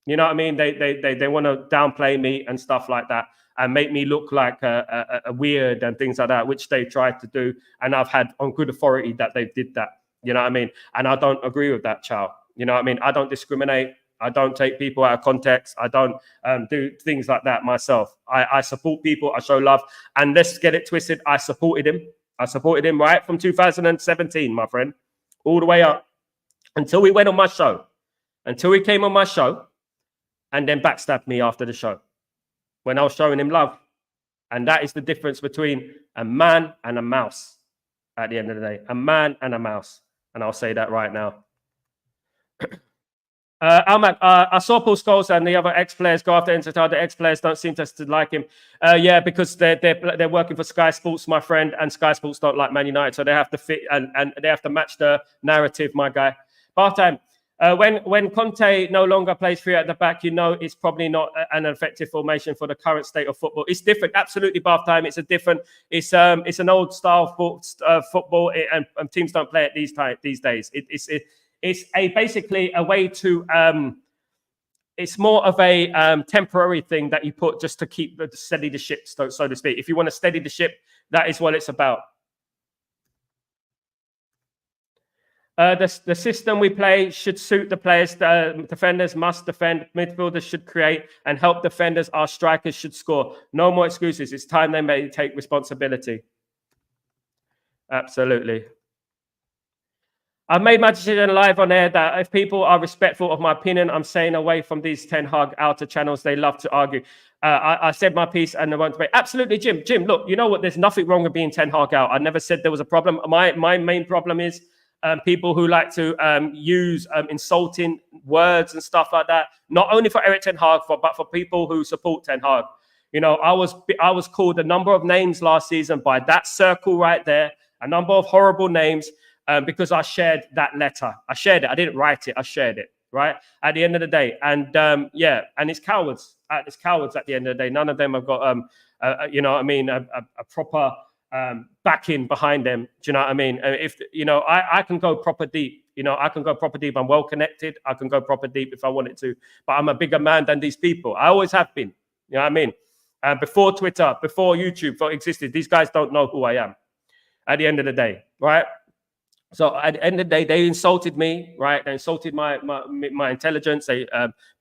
you know what I mean? They want to downplay me and stuff like that and make me look like a weird and things like that, which they tried to do. And I've had on good authority that they did that. You know what I mean? And I don't agree with that, Chow. You know what I mean? I don't discriminate. I don't take people out of context. I don't do things like that myself. I support people. I show love. And let's get it twisted. I supported him. Right from 2017, my friend, all the way up until he went on my show, until he came on my show and then backstabbed me after the show when I was showing him love. And that is the difference between a man and a mouse at the end of the day. A man and a mouse. And I'll say that right now. Almac, I saw Paul Scholes and the other ex-players go after Enzo. The ex-players don't seem to like him. Yeah, because they're working for Sky Sports, my friend, and Sky Sports don't like Man United, so they have to fit and they have to match the narrative, my guy. Bath time. When Conte no longer plays three at the back, it's probably not an effective formation for the current state of football. It's different, absolutely. Bath time. It's an old style football, and teams don't play it these days. It's basically a way to. It's more of a temporary thing that you put just to steady the ship, so to speak. If you want to steady the ship, that is what it's about. The system we play should suit the players. Defenders must defend. Midfielders should create and help defenders. Our strikers should score. No more excuses. It's time they may take responsibility. Absolutely. I've made my decision live on air that if people are respectful of my opinion, I'm staying away from these Ten Hag outer channels. They love to argue. I said my piece and they won't debate. Absolutely, Jim. Look, you know what? There's nothing wrong with being Ten Hag out. I never said there was a problem. My main problem is people who like to use insulting words and stuff like that. Not only for Eric Ten Hag, but for people who support Ten Hag. I was called a number of names last season by that circle right there. A number of horrible names. Because I shared that letter. I shared it. I didn't write it. I shared it, right? At the end of the day. And and it's cowards. It's cowards at the end of the day. None of them have got, a proper backing behind them. Do you know what I mean? If, I can go proper deep. I can go proper deep. I'm well connected. I can go proper deep if I wanted to. But I'm a bigger man than these people. I always have been. You know what I mean? Before Twitter, before YouTube existed, these guys don't know who I am. At the end of the day, right? So at the end of the day, they insulted me, right? They insulted my intelligence. They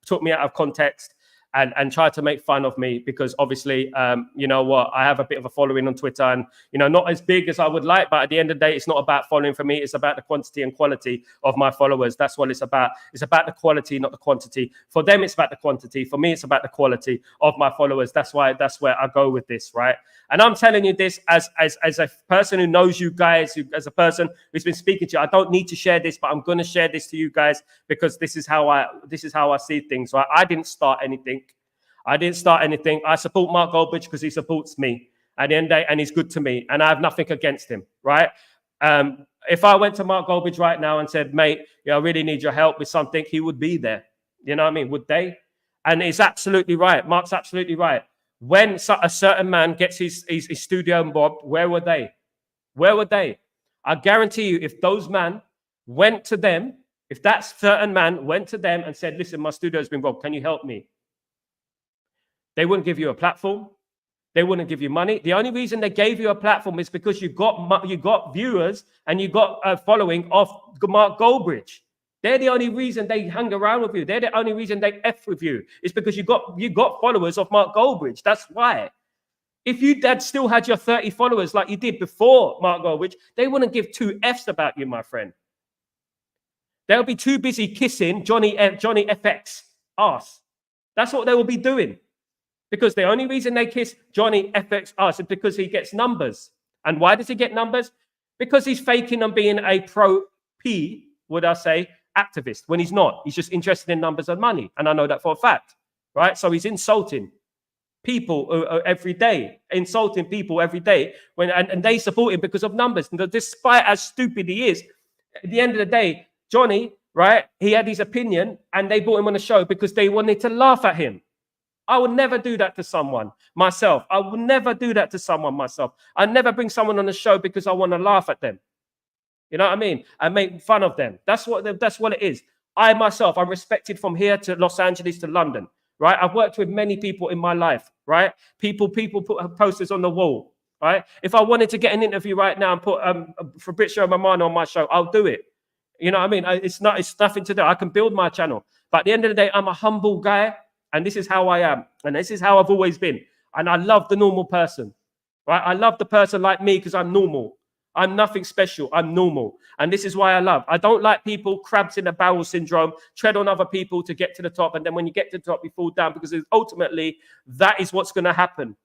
took me out of context and tried to make fun of me because obviously, you know what? I have a bit of a following on Twitter and, not as big as I would like. But at the end of the day, it's not about following for me. It's about the quantity and quality of my followers. That's what it's about. It's about the quality, not the quantity. For them, it's about the quantity. For me, it's about the quality of my followers. That's where I go with this, right? And I'm telling you this as a person who knows you guys, as a person who's been speaking to you. I don't need to share this, but I'm going to share this to you guys because this is how I see things. Right? I didn't start anything. I support Mark Goldbridge because he supports me at the end of the day, and he's good to me, and I have nothing against him. Right? If I went to Mark Goldbridge right now and said, "Mate, I really need your help with something," he would be there. You know what I mean? Would they? And it's absolutely right. Mark's absolutely right. When a certain man gets his studio mobbed, where were they? Where were they? I guarantee you, if those men went to them, if that certain man went to them and said, "Listen, my studio's been robbed. Can you help me?" They wouldn't give you a platform. They wouldn't give you money. The only reason they gave you a platform is because you got viewers and you got a following of Mark Goldbridge. They're the only reason they hang around with you. They're the only reason they F with you. It's because you got followers of Mark Goldbridge. That's why. If you still had your 30 followers like you did before Mark Goldbridge, they wouldn't give two Fs about you, my friend. They'll be too busy kissing Johnny FX ass. That's what they will be doing. Because the only reason they kiss Johnny FX ass is because he gets numbers. And why does he get numbers? Because he's faking on being a pro-P, would I say, activist, when he's not. He's just interested in numbers and money. And I know that for a fact, right? So he's insulting people every day, insulting people every day, and they support him because of numbers. And despite as stupid he is, at the end of the day, Johnny, right, he had his opinion and they brought him on the show because they wanted to laugh at him. I would never do that to someone myself. I would never do that to someone myself. I never bring someone on the show because I want to laugh at them. You know what I mean? I make fun of them. That's what it is. I myself, I'm respected from here to Los Angeles to London, right? I've worked with many people in my life, right? People put posters on the wall, right? If I wanted to get an interview right now and put Fabrizio Romano on my show, I'll do it. You know what I mean? It's nothing to do. I can build my channel. But at the end of the day, I'm a humble guy. And this is how I am. And this is how I've always been. And I love the normal person, right? I love the person like me because I'm normal. I'm nothing special. I'm normal. And this is why I love. I don't like people, crabs in a barrel syndrome, tread on other people to get to the top. And then when you get to the top, you fall down because ultimately that is what's going to happen.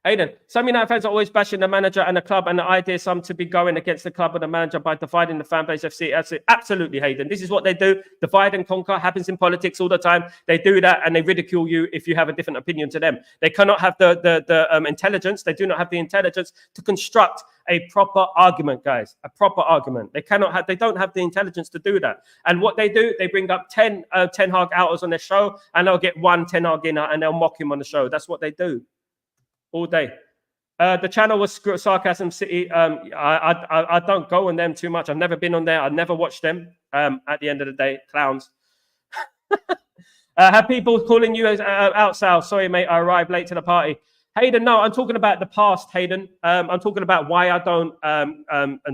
Hayden, some United fans are always bashing the manager and the club, and the idea some to be going against the club or the manager by dividing the fan base. FC, absolutely, Hayden. This is what they do. Divide and conquer happens in politics all the time. They do that and they ridicule you if you have a different opinion to them. They cannot have the intelligence. They do not have the intelligence to construct a proper argument, guys. A proper argument. They cannot have. They don't have the intelligence to do that. And what they do, they bring up 10 Hag outers on their show, and they'll get one 10 Hag in and they'll mock him on the show. That's what they do. All day. The channel was Sarcasm City. I don't go on them too much. I've never been on there. I've never watched them. At the end of the day, clowns. Have people calling you out south? Sorry, mate. I arrived late to the party. Hayden, no, I'm talking about the past, Hayden. I'm talking about why I don't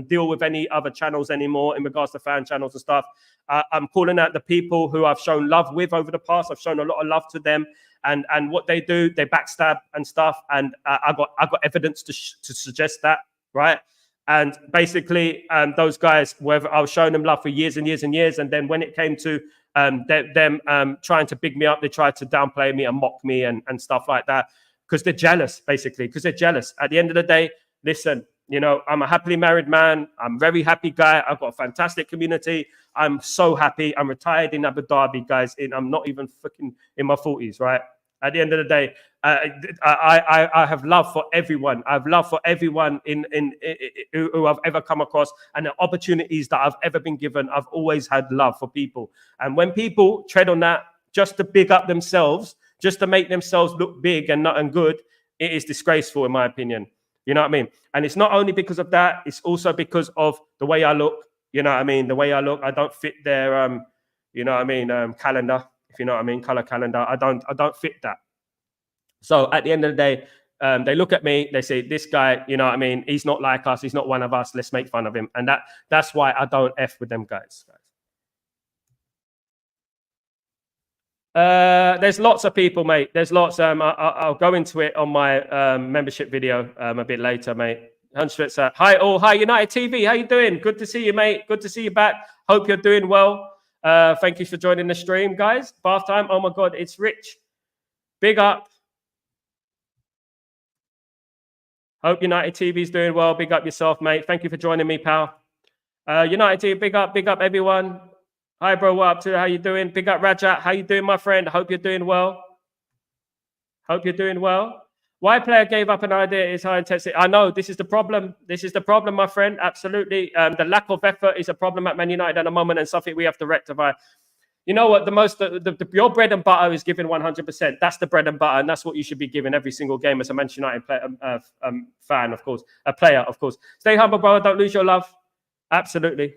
deal with any other channels anymore in regards to fan channels and stuff. I'm calling out the people who I've shown love with over the past. I've shown a lot of love to them. And what they do, they backstab and stuff. And I got evidence to suggest that, right? And basically, those guys, whether I was showing them love for years and years and years, and then when it came to them trying to big me up, they tried to downplay me and mock me and stuff like that because they're jealous, basically, because they're jealous. At the end of the day, listen, you know, I'm a happily married man. I'm a very happy guy. I've got a fantastic community. I'm so happy. I'm retired in Abu Dhabi, guys. I'm not even freaking in my 40s, right? At the end of the day, I have love for everyone. I have love for everyone who I've ever come across, and the opportunities that I've ever been given. I've always had love for people. And when people tread on that just to big up themselves, just to make themselves look big and good, it is disgraceful, in my opinion. You know what I mean? And it's not only because of that, it's also because of the way I look. You know what I mean? The way I look, I don't fit their, you know what I mean, calendar, if you know what I mean, color calendar. I don't fit that. So at the end of the day, they look at me, they say, this guy, you know what I mean, he's not like us, he's not one of us, let's make fun of him. And that's why I don't F with them guys. There's lots of people, mate. There's lots. I'll go into it on my membership video a bit later, mate. 100%. Hi, all. Hi, United TV. How you doing? Good to see you, mate. Good to see you back. Hope you're doing well. Thank you for joining the stream, guys. Bath time. Oh my God, it's Rich. Big up. Hope United TV's doing well. Big up yourself, mate. Thank you for joining me, pal. United TV, big up, everyone. Hi, bro. What up to? How you doing? Big up, Rajat. How you doing, my friend? I hope you're doing well. Hope you're doing well. Why a player gave up an idea is high intensity. I know this is the problem. This is the problem, my friend. Absolutely. The lack of effort is a problem at Man United at the moment and something we have to rectify. You know what? Your bread and butter is giving 100%. That's the bread and butter, and that's what you should be giving every single game as a Manchester United player, fan, of course. A player, of course. Stay humble, brother. Don't lose your love. Absolutely.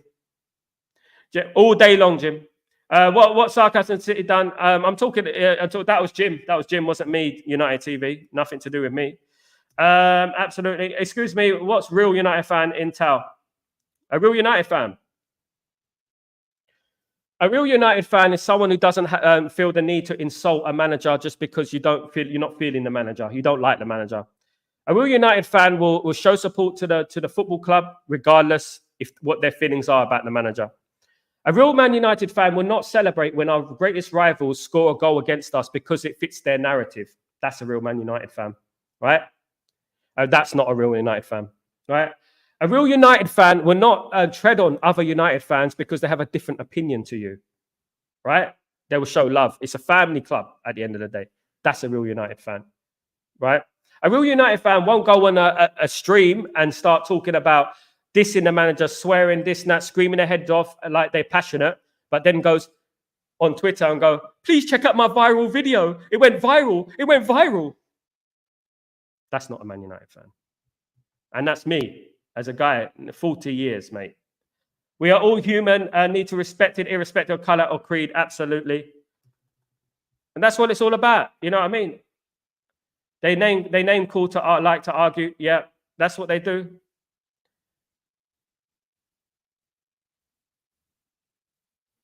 All day long, Jim. What Sarcasm City done? I'm talking. That was Jim. That was Jim. Wasn't me. United TV. Nothing to do with me. Absolutely. Excuse me. What's real United fan intel? A real United fan. A real United fan is someone who doesn't feel the need to insult a manager just because you're not feeling the manager. You don't like the manager. A real United fan will show support to the football club regardless if what their feelings are about the manager. A real Man United fan will not celebrate when our greatest rivals score a goal against us because it fits their narrative. That's a real Man United fan, right? That's not a real United fan, right? A real United fan will not tread on other United fans because they have a different opinion to you, right? They will show love. It's a family club at the end of the day. That's a real United fan, right? A real United fan won't go on a stream and start talking about dissing the manager, swearing this and that, screaming their heads off like they're passionate, but then goes on Twitter and go, please check out my viral video. It went viral. It went viral. That's not a Man United fan. And that's me as a guy, 40 years, mate. We are all human and need to respect it, irrespective of color or creed. Absolutely. And that's what it's all about. You know what I mean? They name call to like to argue. Yeah, that's what they do.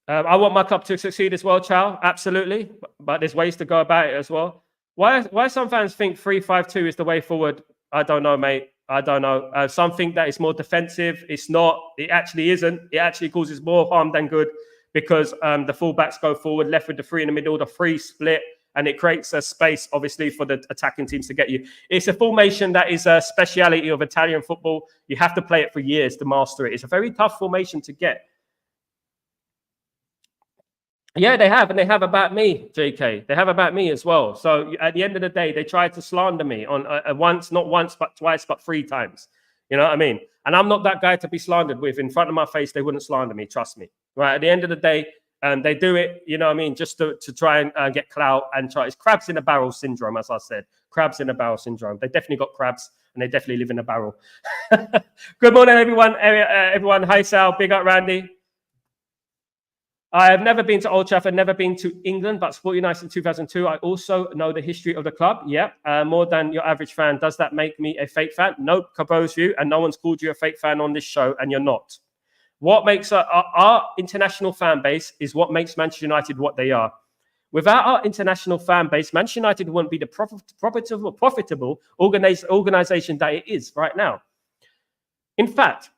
I want my club to succeed as well, Chow. Absolutely. But there's ways to go about it as well. Why some fans think 3-5-2 is the way forward? I don't know, mate. I don't know. Some think that it's more defensive. It's not. It actually isn't. It actually causes more harm than good because the fullbacks go forward, left with the three in the middle, the free split, and it creates a space, obviously, for the attacking teams to get you. It's a formation that is a speciality of Italian football. You have to play it for years to master it. It's a very tough formation to get. Yeah, they have, and they have about me, JK. They have about me as well. So at the end of the day, they tried to slander me on once, not once, but twice, but 3 times. You know what I mean? And I'm not that guy to be slandered with. In front of my face, they wouldn't slander me, trust me. Right? At the end of the day, they do it, you know what I mean, just to try and get clout and try. It's crabs in a barrel syndrome, as I said. Crabs in a barrel syndrome. They definitely got crabs, and they definitely live in a barrel. Good morning, everyone. Everyone, hi, Sal. Big up, Randy. I have never been to Old Trafford, never been to England, but Sport United in 2002. I also know the history of the club. Yeah, more than your average fan. Does that make me a fake fan? Nope, compose you, and no one's called you a fake fan on this show, and you're not. What makes our international fan base is what makes Manchester United what they are. Without our international fan base, Manchester United wouldn't be the profitable organization that it is right now. In fact,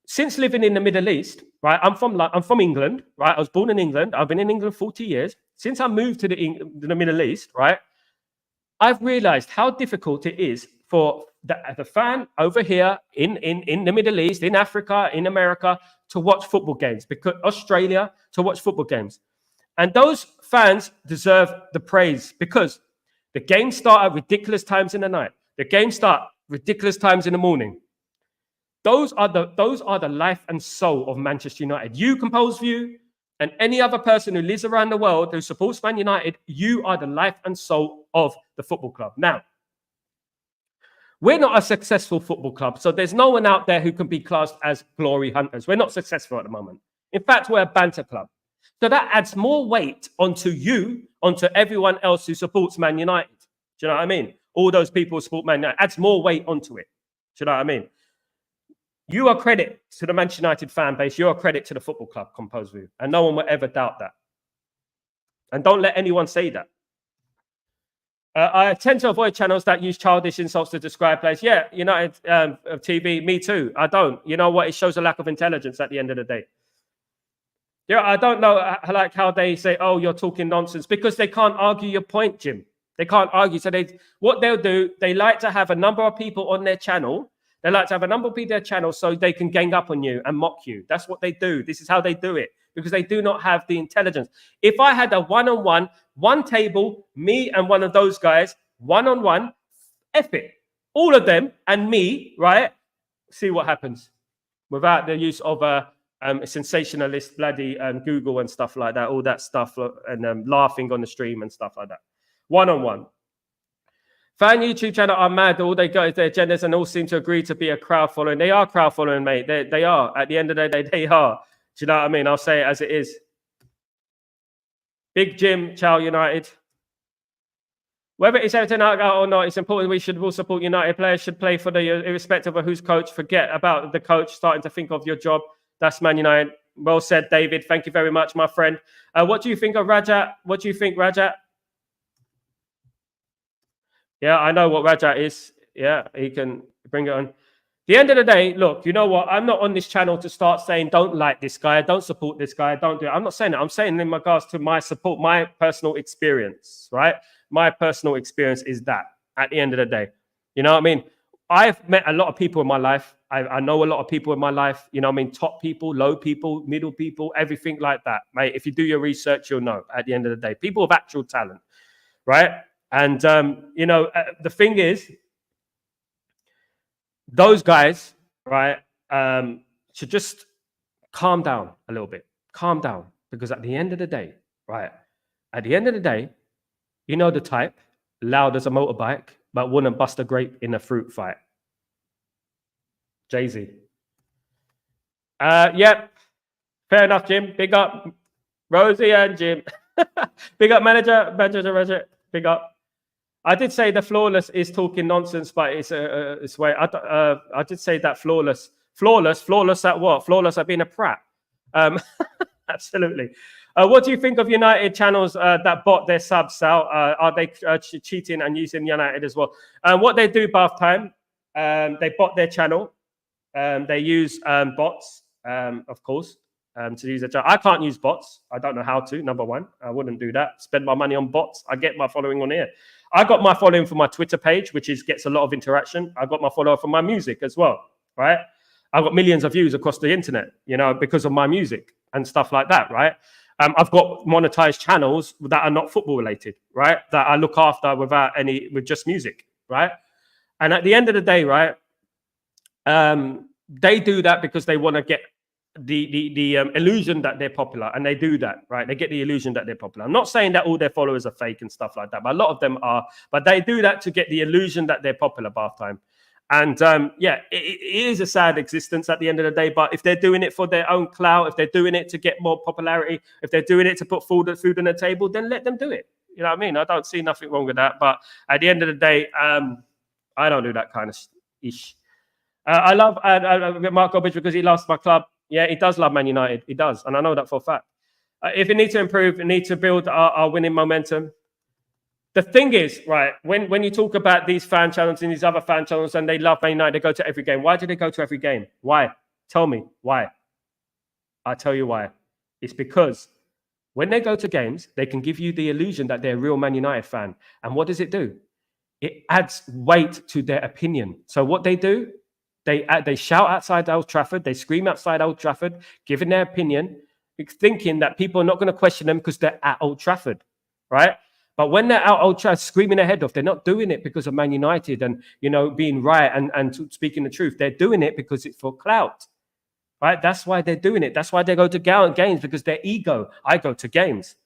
since living in the Middle East, right? I'm from England, right? I was born in England. I've been in England 40 years. Since I moved to the Middle East, right? I've realized how difficult it is for the fan over here in the Middle East, in Africa, in America, to watch football games, because Australia, to watch football games. And those fans deserve the praise because the games start at ridiculous times in the night. The games start ridiculous times in the morning. Those are the life and soul of Manchester United. You, Compose View, and any other person who lives around the world who supports Man United, you are the life and soul of the football club. Now, we're not a successful football club, so there's no one out there who can be classed as glory hunters. We're not successful at the moment. In fact, we're a banter club. So that adds more weight onto you, onto everyone else who supports Man United. Do you know what I mean? All those people who support Man United adds more weight onto it. Do you know what I mean? You are credit to the Manchester United fan base. You are credit to the football club, Compose View. And no one will ever doubt that. And don't let anyone say that. I tend to avoid channels that use childish insults to describe players. Yeah, United TV, me too. I don't. You know what? It shows a lack of intelligence at the end of the day. Yeah, I don't know like how they say, oh, you're talking nonsense, because they can't argue your point, Jim. They can't argue. So what they'll do, they like to have a number of people on their channel. They like to have a number of people on their channel so they can gang up on you and mock you. That's what they do. This is how they do it, because they do not have the intelligence. If I had a one-on-one, one table, me and one of those guys, one-on-one, F it. All of them and me, right? See what happens without the use of a sensationalist bloody Google and stuff like that, all that stuff, and laughing on the stream and stuff like that. One-on-one. Fan YouTube channel are mad. All they got is their agendas and all seem to agree to be a crowd following. They are crowd following, mate. They are. At the end of the day, they are. Do you know what I mean? I'll say it as it is. Big Jim, Chow United. Whether it's Everton or not, it's important we should all support United. Players should play for the irrespective of who's coach. Forget about the coach starting to think of your job. That's Man United. Well said, David. Thank you very much, my friend. What do you think of Rajat? What do you think, Rajat? Yeah, I know what Rajat is. Yeah, he can bring it on. The end of the day, look, you know what? I'm not on this channel to start saying, don't like this guy, don't support this guy, don't do it. I'm not saying that. I'm saying in regards to my support, my personal experience, right? My personal experience is that at the end of the day. You know what I mean? I've met a lot of people in my life. I know a lot of people in my life, you know what I mean? Top people, low people, middle people, everything like that, mate. If you do your research, you'll know at the end of the day. People of actual talent, right? And, you know, the thing is, those guys, right, should just calm down a little bit. Calm down. Because at the end of the day, right, at the end of the day, you know the type, loud as a motorbike, but wouldn't bust a grape in a fruit fight. Jay-Z. Yep. Fair enough, Jim. Big up Rosie and Jim. Big up manager. Big up. I did say the flawless is talking nonsense, but it's way. I did say that flawless at what? Flawless at being a prat. Absolutely. What do you think of United channels that bot their subs, Sal? Are they cheating and using United as well? What they do, bath time, they bot their channel. They use bots, of course, to use their channel. I can't use bots. I don't know how to, number one. I wouldn't do that. Spend my money on bots. I get my following on here. I got my following from my Twitter page, which gets a lot of interaction. I got my follower from my music as well, right? I got millions of views across the internet, you know, because of my music and stuff like that, right? I've got monetized channels that are not football related, right? That I look after with just music, right? And at the end of the day, right, they do that because they want to get the illusion that they're popular, and they do that, right? They get the illusion that they're popular. I'm not saying that all their followers are fake and stuff like that, but a lot of them are. But they do that to get the illusion that they're popular, bath time. And yeah, it is a sad existence at the end of the day. But if they're doing it for their own clout, if they're doing it to get more popularity, if they're doing it to put food on the table, then let them do it. You know what I mean? I don't see nothing wrong with that. But at the end of the day, I don't do that kind of ish. I love Mark Gobbage because he loves my club. Yeah, he does love Man United. He does. And I know that for a fact. If we need to improve, we need to build our winning momentum. The thing is, right, when you talk about these fan channels and these other fan channels and they love Man United, they go to every game. Why do they go to every game? Why? Tell me. Why? I'll tell you why. It's because when they go to games, they can give you the illusion that they're a real Man United fan. And what does it do? It adds weight to their opinion. So what they do, they shout outside Old Trafford, they scream outside Old Trafford, giving their opinion, thinking that people are not going to question them because they're at Old Trafford, right? But when they're out Old Trafford screaming their head off, they're not doing it because of Man United and, you know, being right and speaking the truth. They're doing it because it's for clout, right? That's why they're doing it. That's why they go to games, because their ego. I go to games,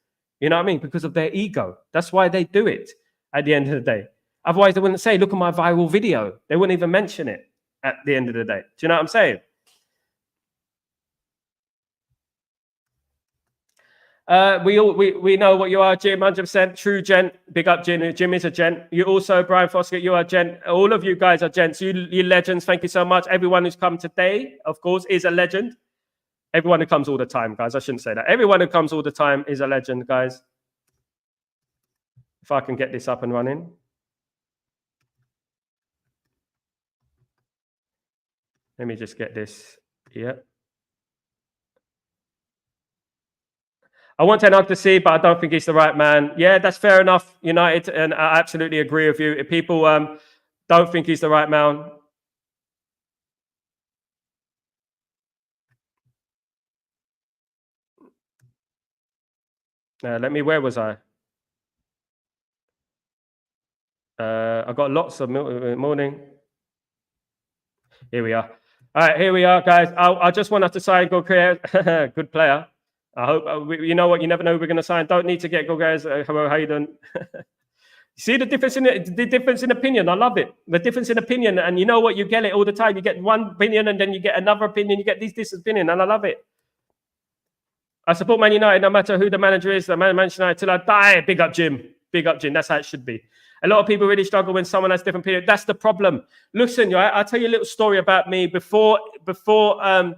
you know what I mean? Because of their ego. That's why they do it at the end of the day. Otherwise, they wouldn't say, look at my viral video. They wouldn't even mention it at the end of the day. Do you know what I'm saying? We know what you are, Jim. 100% true gent. Big up, Jim. Jim is a gent. You also, Brian Foskett, you are a gent. All of you guys are gents. You legends. Thank you so much. Everyone who's come today, of course, is a legend. Everyone who comes all the time, guys. I shouldn't say that. Everyone who comes all the time is a legend, guys. If I can get this up and running. Let me just get this. Yeah. I want Ten Hag to see, but I don't think he's the right man. Yeah, that's fair enough, United, and I absolutely agree with you. If people don't think he's the right man, where was I? I got lots of morning. Here we are. All right, here we are, guys. I just want us to sign good player. Good player. I hope, you know what, you never know who we're going to sign. Don't need to get good guys. Hello, how you doing? See the difference in opinion. I love it. The difference in opinion. And you know what, you get it all the time. You get one opinion and then you get another opinion. You get this opinion, and I love it. I support Man United no matter who the manager is. The Manchester United till I die. Big up, Jim. Big up, Jim. That's how it should be. A lot of people really struggle when someone has different period. That's the problem. Listen, I'll tell you a little story about me before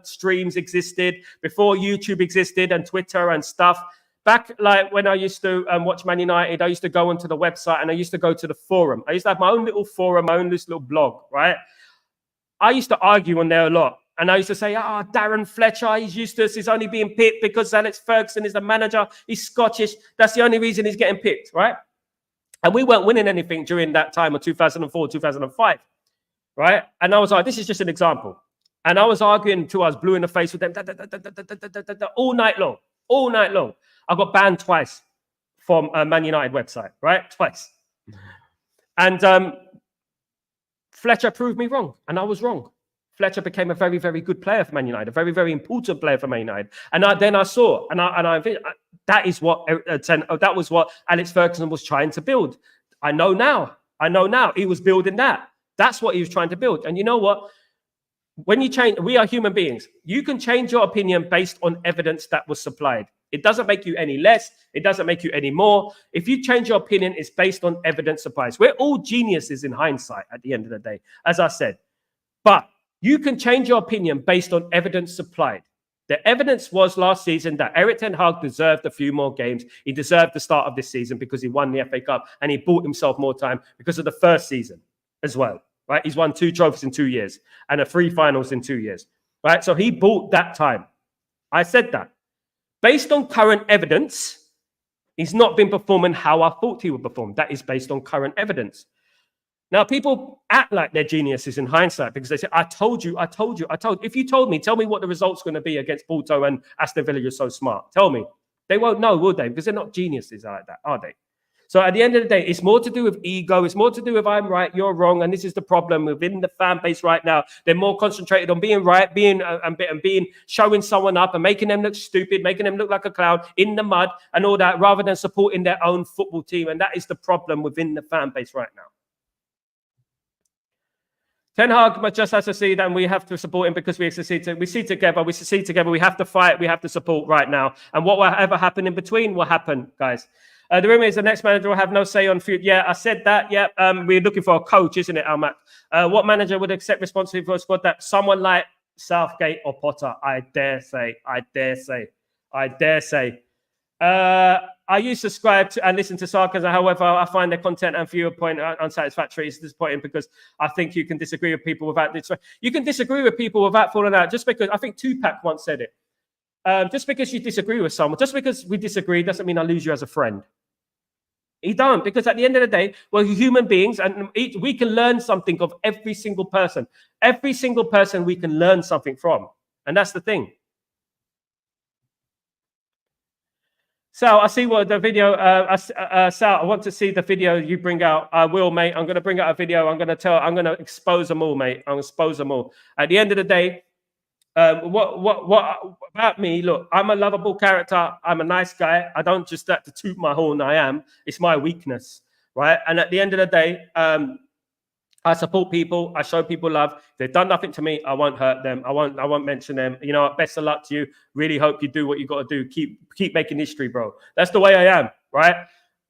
streams existed, before YouTube existed and Twitter and stuff. Back like when I used to watch Man United, I used to go onto the website and I used to go to the forum. I used to have my own little forum, my own little blog, right? I used to argue on there a lot. And I used to say, Darren Fletcher, he's useless. He's only being picked because Alex Ferguson is the manager. He's Scottish. That's the only reason he's getting picked, right? And we weren't winning anything during that time of 2004, 2005, right? And I was like, this is just an example. And I was arguing until I was blue in the face with them all night long, all night long. I got banned twice from a Man United website, right? Twice. And Fletcher proved me wrong, and I was wrong. Fletcher became a very, very good player for Man United, a very, very important player for Man United. And then I saw, that was what Alex Ferguson was trying to build. I know now he was building that. That's what he was trying to build. And you know what? When you change, we are human beings. You can change your opinion based on evidence that was supplied. It doesn't make you any less. It doesn't make you any more. If you change your opinion, it's based on evidence supplied. We're all geniuses in hindsight at the end of the day, as I said. But you can change your opinion based on evidence supplied. The evidence was last season that Erik ten Hag deserved a few more games. He deserved the start of this season because he won the FA Cup and he bought himself more time because of the first season as well, right? He's won 2 trophies in 2 years and 3 finals in 2 years, right? So he bought that time. I said that. Based on current evidence, he's not been performing how I thought he would perform. That is based on current evidence. Now, people act like they're geniuses in hindsight because they say, I told you. If you told me, tell me what the result's going to be against Porto and Aston Villa, you're so smart. Tell me. They won't know, will they? Because they're not geniuses like that, are they? So at the end of the day, it's more to do with ego. It's more to do with I'm right, you're wrong. And this is the problem within the fan base right now. They're more concentrated on being right, being showing someone up and making them look stupid, making them look like a clown in the mud and all that, rather than supporting their own football team. And that is the problem within the fan base right now. Ten Hag just has to see that, and we have to support him because we succeed together. We have to fight. We have to support right now. And whatever happen in between will happen, guys. The rumor is the next manager will have no say on future. Yeah, I said that. Yeah, we're looking for a coach, isn't it, Almac? What manager would accept responsibility for a squad that someone like Southgate or Potter? I dare say. I used to subscribe to and listen to sarcasm. However, I find their content and viewpoint unsatisfactory. It's disappointing because I think you can disagree with people without this. You can disagree with people without falling out. Just because I think Tupac once said it. Just because you disagree with someone, just because we disagree, doesn't mean I lose you as a friend. You don't, because at the end of the day, we're human beings, and we can learn something of every single person. Every single person we can learn something from, and that's the thing. Sal, I see what the video. Sal, I want to see the video you bring out. I will, mate. I'm going to bring out a video. I'm going to expose them all, mate. I'm going to expose them all. At the end of the day, what about me? Look, I'm a lovable character. I'm a nice guy. I don't just have to toot my horn. I am. It's my weakness, right? And at the end of the day, I support people. I show people love. If they've done nothing to me, I won't hurt them. I won't mention them. You know, best of luck to you. Really hope you do what you got to do. Keep making history, bro. That's the way I am, right?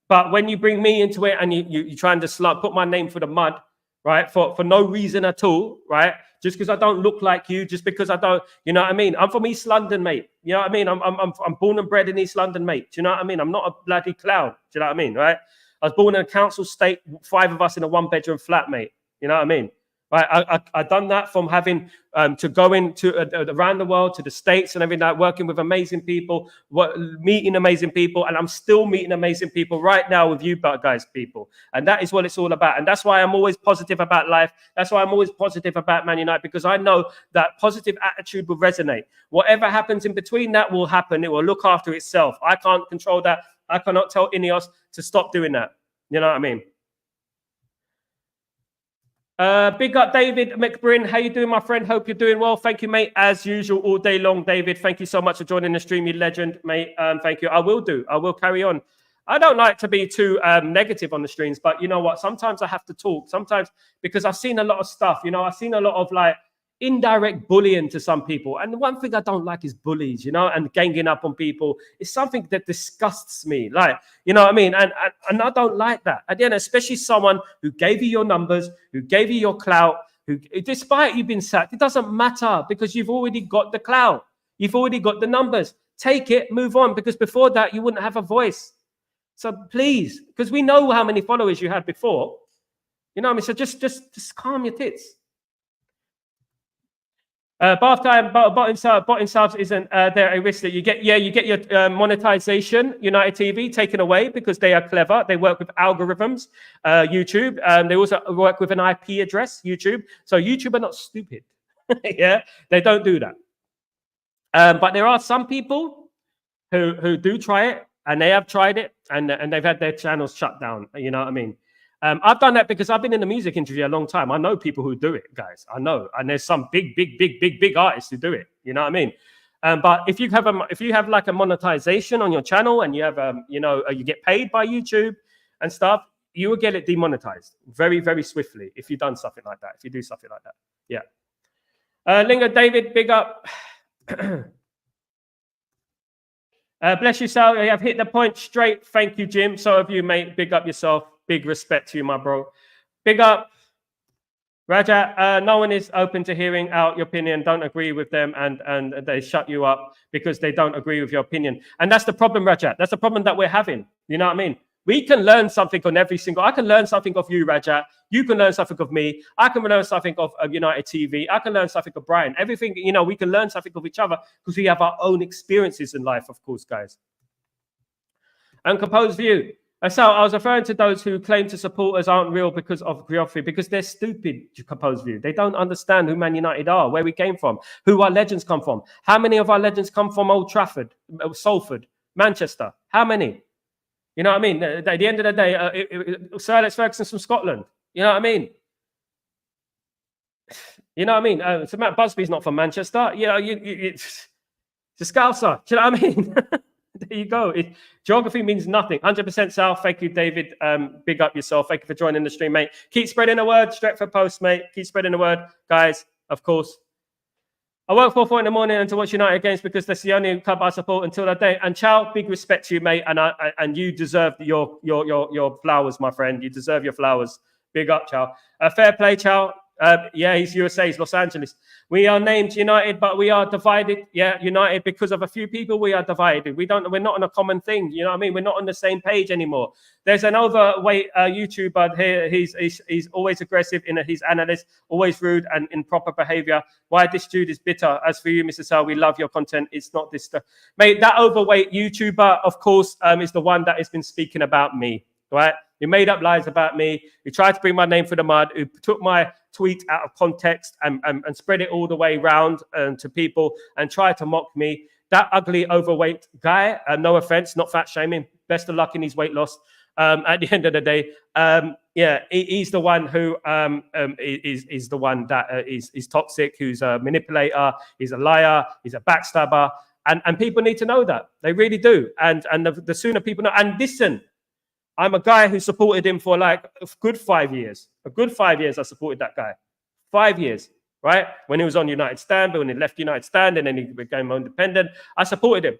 But when you bring me into it and you trying to put my name through the mud, right? For no reason at all, right? Just because I don't look like you, just because I don't, you know what I mean? I'm from East London, mate. You know what I mean? I'm born and bred in East London, mate. Do you know what I mean? I'm not a bloody clown. Do you know what I mean? Right? I was born in a council estate, 5 of us in a 1-bedroom flat, mate. You know what I mean? Right? I done that from having to go into around the world, to the States and everything, like working with amazing people, meeting amazing people, and I'm still meeting amazing people right now with you guys, people. And that is what it's all about. And that's why I'm always positive about life. That's why I'm always positive about Man United, because I know that positive attitude will resonate. Whatever happens in between that will happen. It will look after itself. I can't control that. I cannot tell Ineos to stop doing that. You know what I mean? Big up, David McBrin. How you doing, my friend? Hope you're doing well. Thank you, mate. As usual, all day long, David. Thank you so much for joining the stream, you legend, mate. Thank you. I will carry on. I don't like to be too negative on the streams, but you know what? Sometimes I have to talk. Sometimes because I've seen a lot of stuff. You know, I've seen a lot of like indirect bullying to some people. And the one thing I don't like is bullies, you know, and ganging up on people. It's something that disgusts me. Like, you know what I mean? And I don't like that. At the end, especially someone who gave you your numbers, who gave you your clout, who, despite you being sacked, it doesn't matter because you've already got the clout. You've already got the numbers. Take it, move on, because before that, you wouldn't have a voice. So please, because we know how many followers you had before. You know what I mean? So just calm your tits. Bath time, botting subs isn't there a risk that you get? Yeah, you get your monetization, United TV, taken away because they are clever. They work with algorithms, YouTube. They also work with an IP address, YouTube. So YouTube are not stupid. Yeah, they don't do that. But there are some people who do try it, and they have tried it, and they've had their channels shut down. You know what I mean? I've done that because I've been in the music industry a long time. I know people who do it, guys. I know, and there's some big artists who do it. You know what I mean? But if you have like a monetization on your channel, and you have you get paid by YouTube and stuff, you will get it demonetized very, very swiftly if you've done something like that. If you do something like that, yeah. Linga David, big up. Bless you, Sal. You have hit the point straight. Thank you, Jim. So have you, mate. Big up yourself. Big respect to you, my bro. Big up. Raja, no one is open to hearing out your opinion. Don't agree with them, and they shut you up because they don't agree with your opinion. And that's the problem, Raja. That's the problem that we're having. You know what I mean? We can learn something on every single. I can learn something of you, Raja. You can learn something of me. I can learn something of United TV. I can learn something of Brian. Everything, we can learn something of each other because we have our own experiences in life, of course, guys. Uncomposed view. So I was referring to those who claim to support us aren't real because of geography, because they're stupid, composed view. They don't understand who Man United are, where we came from, who our legends come from. How many of our legends come from Old Trafford, Salford, Manchester? How many? You know what I mean? At the end of the day, Sir Alex Ferguson's from Scotland. You know what I mean? You know what I mean? So Matt Busby's not from Manchester. You know, it's a Scouser. Do you know what I mean? There you go. Geography means nothing. 100% South. Thank you, David. Big up yourself. Thank you for joining the stream, mate. Keep spreading the word. Stretford Post, mate. Keep spreading the word. Guys, of course. I work 4 in the morning and to watch United games because that's the only club I support until that day. And Chow, big respect to you, mate. And you deserve your flowers, my friend. You deserve your flowers. Big up, Chow. Fair play, Chow. Yeah, he's USA, he's Los Angeles. We are named United, but we are divided. Yeah, United because of a few people. We are divided. We're not on a common thing. You know what I mean? We're not on the same page anymore. There's an overweight YouTuber here. He's always aggressive in his analysis, always rude and improper behavior. Why this dude is bitter? As for you, Mr. Sal, we love your content. It's not this stuff, mate. That overweight YouTuber, of course, is the one that has been speaking about me, right? Who made up lies about me, who tried to bring my name through the mud, who took my tweet out of context and spread it all the way around to people and tried to mock me. That ugly, overweight guy, no offense, not fat shaming, best of luck in his weight loss. At the end of the day, yeah, he's the one who is the one that is toxic, who's a manipulator, he's a liar, he's a backstabber. And people need to know that. They really do. And the sooner people know, and listen, I'm a guy who supported him for like a good 5 years. A good 5 years I supported that guy. 5 years, right? When he was on United Stand, but when he left United Stand and then he became independent, I supported him.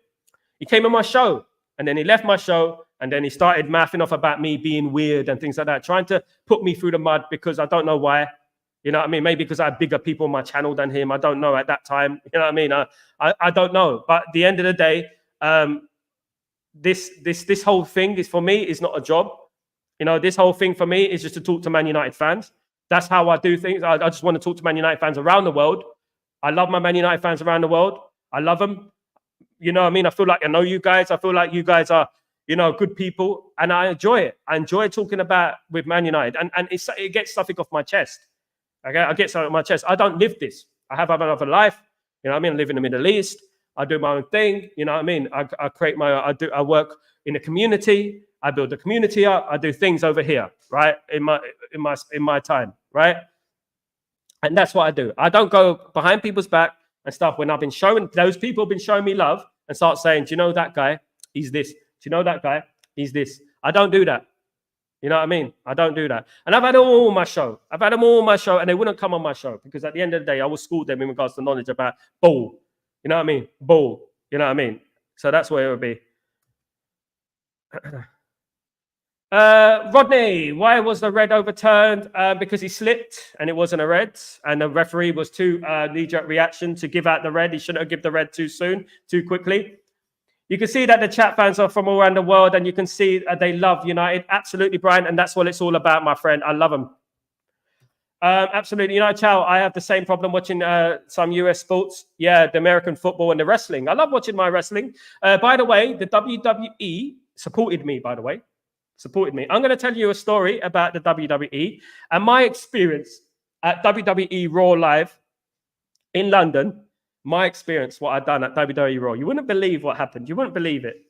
He came on my show and then he left my show and then he started mathing off about me being weird and things like that, trying to put me through the mud because I don't know why. You know what I mean? Maybe because I had bigger people on my channel than him. I don't know at that time. You know what I mean? I don't know. But at the end of the day, this whole thing is for me is not a job. You know, this whole thing for me is just to talk to Man United fans. That's how I do things. I just want to talk to Man United fans around the world. I love my Man United fans around the world. I love them. You know what I mean? I feel like I know you guys. I feel like you guys are, you know, good people. And I enjoy it. I enjoy talking about with Man United. And it gets something off my chest. Okay? I get something off my chest. I don't live this. I have another life. You know what I mean? I live in the Middle East. I do my own thing. You know what I mean? I create I work in a community. I build the community up. I do things over here, right? In my time, right? And that's what I do. I don't go behind people's back and stuff when I've been showing, those people have been showing me love and start saying, do you know that guy? He's this. Do you know that guy? He's this. I don't do that. You know what I mean? I don't do that. And I've had them all on my show. I've had them all on my show, and they wouldn't come on my show because at the end of the day, I will school them in regards to knowledge about ball. You know what I mean? Ball. You know what I mean? So that's where it would be. Rodney, why was the red overturned? Because he slipped and it wasn't a red, and the referee was too knee-jerk reaction to give out the red. He shouldn't have given the red too soon, too quickly. You can see that the chat fans are from all around the world, and you can see they love United. Absolutely, Brian, and that's what it's all about, my friend. I love them. Absolutely. You know, Chow, I have the same problem watching some US sports. Yeah, the American football and the wrestling. I love watching my wrestling. By the way, the WWE supported me, by the way. Supported me. I'm going to tell you a story about the WWE and my experience at WWE Raw Live in London. My experience, what I've done at WWE Raw. You wouldn't believe what happened. You wouldn't believe it.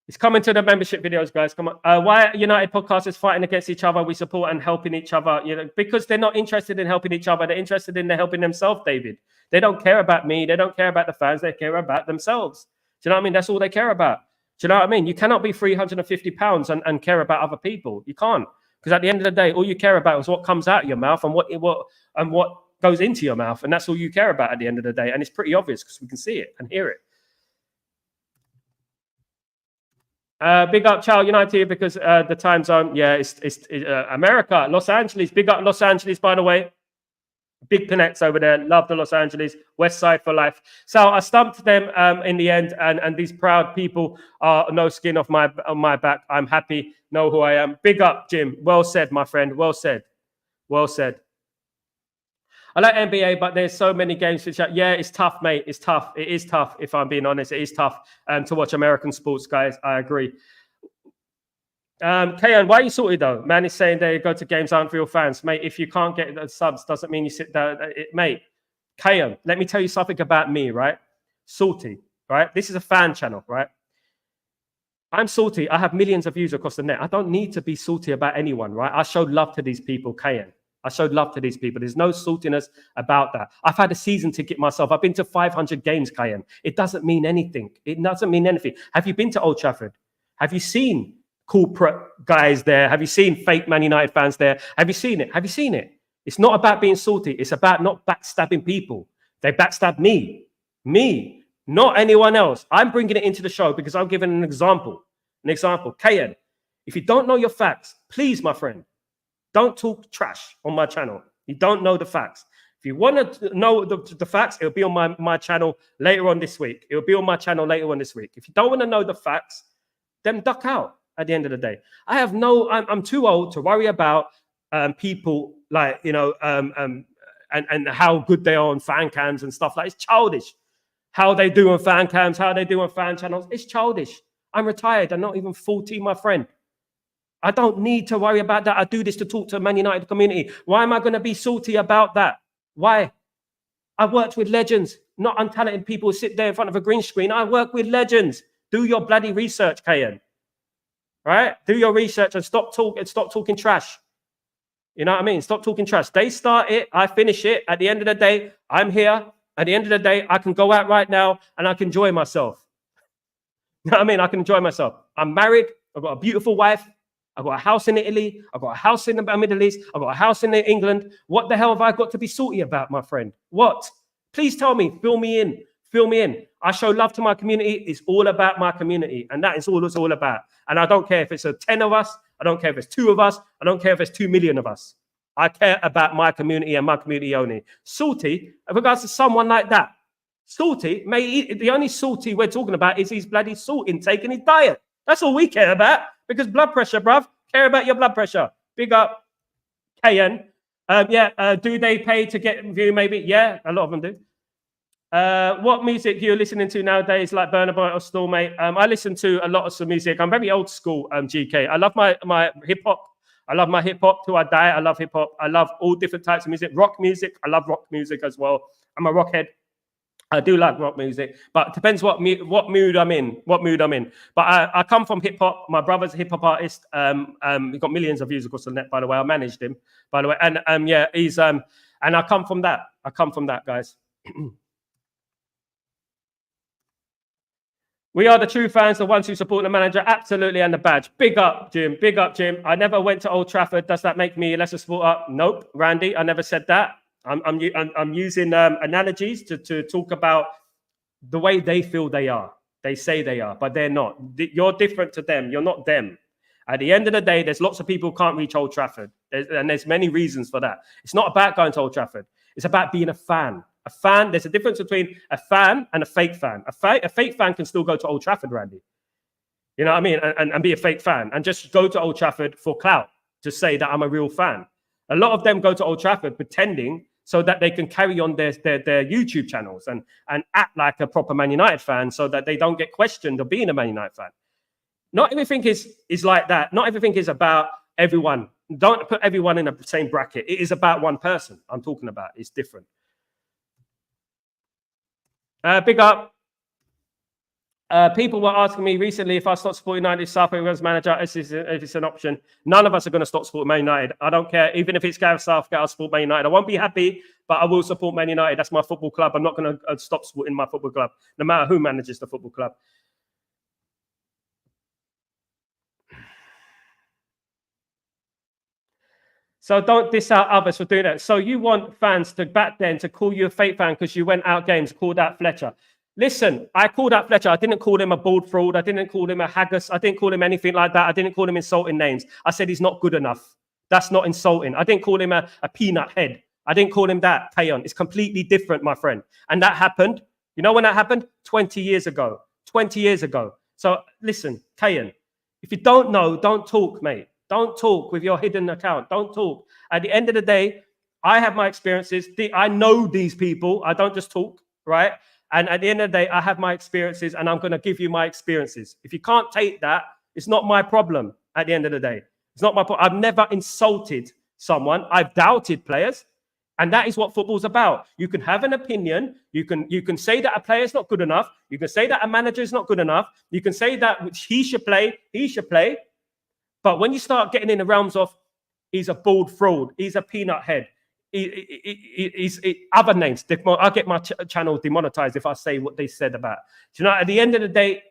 It's coming to the membership videos, guys. Come on. Why United podcasters fighting against each other? We support and helping each other. You know, because they're not interested in helping each other. They're interested in helping themselves, David. They don't care about me. They don't care about the fans. They care about themselves. Do you know what I mean? That's all they care about. Do you know what I mean? You cannot be £350 and care about other people. You can't. Because at the end of the day, all you care about is what comes out of your mouth and what goes into your mouth. And that's all you care about at the end of the day. And it's pretty obvious because we can see it and hear it. Big up, Chow United, because the time zone, yeah, it's America, Los Angeles. Big up Los Angeles, by the way. Big connects over there. Love the Los Angeles. West Side for life. So I stumped them in the end, and these proud people are no skin off my back. I'm happy, know who I am. Big up, Jim. Well said, my friend. Well said. Well said. I like NBA, but there's so many games to chat. Yeah, it's tough, mate. It's tough. It is tough, if I'm being honest. It is tough to watch American sports, guys. I agree. Kayan, why are you salty, though? Man is saying they go to games aren't real fans. Mate, if you can't get the subs, doesn't mean you sit down. Mate, Kayan, let me tell you something about me, right? Salty, right? This is a fan channel, right? I'm salty. I have millions of views across the net. I don't need to be salty about anyone, right? I showed love to these people, Kayan. I showed love to these people. There's no saltiness about that. I've had a season ticket myself. I've been to 500 games, Kayan. It doesn't mean anything. It doesn't mean anything. Have you been to Old Trafford? Have you seen corporate guys there? Have you seen fake Man United fans there? Have you seen it? Have you seen it? It's not about being salty. It's about not backstabbing people. They backstab me, not anyone else. I'm bringing it into the show because I'm giving an example. Kayan, if you don't know your facts, please, my friend, don't talk trash on my channel. You don't know the facts. If you want to know the facts, it'll be on my channel later on this week. It'll be on my channel later on this week. If you don't want to know the facts, then duck out at the end of the day. I'm too old to worry about people like, you know, and how good they are on fan cams and stuff like that. It's childish. How they do on fan cams, how they do on fan channels. It's childish. I'm retired. I'm not even 40, my friend. I don't need to worry about that. I do this to talk to the Man United community. Why am I going to be salty about that? Why? I worked with legends, not untalented people who sit there in front of a green screen. I work with legends. Do your bloody research, Kayan. Right? Do your research and stop talking trash. You know what I mean? Stop talking trash. They start it. I finish it. At the end of the day, I'm here. At the end of the day, I can go out right now and I can enjoy myself. You know what I mean? I can enjoy myself. I'm married. I've got a beautiful wife. I've got a house in Italy. I've got a house in the Middle East. I've got a house in England. What the hell have I got to be salty about, my friend? What? Please tell me. Fill me in. Fill me in. I show love to my community. It's all about my community. And that is all it's all about. And I don't care if it's 10 of us. I don't care if it's 2 of us. I don't care if it's 2 million of us. I care about my community and my community only. Salty, in regards to someone like that. Salty, the only salty we're talking about is his bloody salt intake and his diet. That's all we care about. Because blood pressure, bruv. Care about your blood pressure. Big up, KN. Do they pay to get view? Maybe. Yeah, a lot of them do. What music you're listening to nowadays, like Burna Boy or Stormate? I listen to a lot of some music. I'm very old school, GK. I love my hip hop. I love my hip hop till I die. I love hip hop. I love all different types of music. Rock music. I love rock music as well. I'm a rockhead. I do like rock music, but it depends what mood I'm in. But I come from hip hop. My brother's a hip hop artist. He's got millions of views across the net, by the way. I managed him, by the way. And he's and I come from that. We are the true fans, the ones who support the manager, absolutely, and the badge. Big up, Jim. Big up, Jim. I never went to Old Trafford. Does that make me a lesser supporter? Nope, Randy. I never said that. I'm using analogies to talk about the way they feel they are. They say they are, but they're not. You're different to them. You're not them. At the end of the day, there's lots of people who can't reach Old Trafford. And there's many reasons for that. It's not about going to Old Trafford. It's about being a fan. A fan, there's a difference between a fan and a fake fan. A fake fan can still go to Old Trafford, Randy. You know what I mean? And be a fake fan and just go to Old Trafford for clout to say that I'm a real fan. A lot of them go to Old Trafford pretending so that they can carry on their YouTube channels and act like a proper Man United fan so that they don't get questioned of being a Man United fan. Not everything is like that. Not everything is about everyone. Don't put everyone in the same bracket. It is about one person I'm talking about. It's different. Big up. People were asking me recently if I stop supporting United South Africa's manager, if it's an option. None of us are going to stop supporting Man United. I don't care. Even if it's Gareth Southgate, I'll support Man United. I won't be happy, but I will support Man United. That's my football club. I'm not going to stop supporting my football club, no matter who manages the football club. So don't diss out others for doing that. So you want fans to back then to call you a fake fan because you went out games, called out Fletcher. Listen, I called out Fletcher. I didn't call him a bald fraud. I didn't call him a haggis. I didn't call him anything like that. I didn't call him insulting names. I said he's not good enough. That's not insulting. I didn't call him a peanut head. I didn't call him that, Kayon. It's completely different, my friend. And that happened. You know when that happened? 20 years ago. 20 years ago. So listen, Kayon, if you don't know, don't talk, mate. Don't talk with your hidden account. Don't talk. At the end of the day, I have my experiences. I know these people. I don't just talk, right? And at the end of the day, I have my experiences and I'm going to give you my experiences. If you can't take that, it's not my problem at the end of the day. It's not my problem. I've never insulted someone. I've doubted players. And that is what football's about. You can have an opinion. You can say that a player is not good enough. You can say that a manager is not good enough. You can say that he should play. But when you start getting in the realms of he's a bald fraud, he's a peanut head, he's other names, I'll get my channel demonetized if I say what they said about. Do you know, at the end of the day,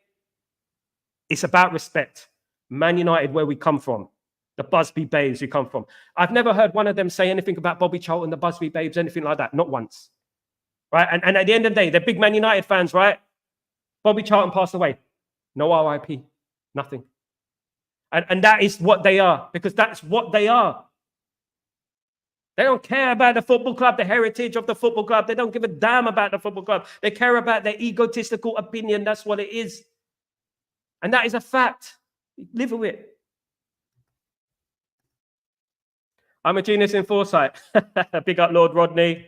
it's about respect. Man United, where we come from, the Busby Babes we come from. I've never heard one of them say anything about Bobby Charlton, the Busby Babes, anything like that. Not once. Right? And at the end of the day, they're big Man United fans, right? Bobby Charlton passed away. No RIP. Nothing. And that is what they are, because that's what they are. They don't care about the football club, the heritage of the football club. They don't give a damn about the football club. They care about their egotistical opinion. That's what it is. And that is a fact. Live with it. I'm a genius in foresight. Big up, Lord Rodney.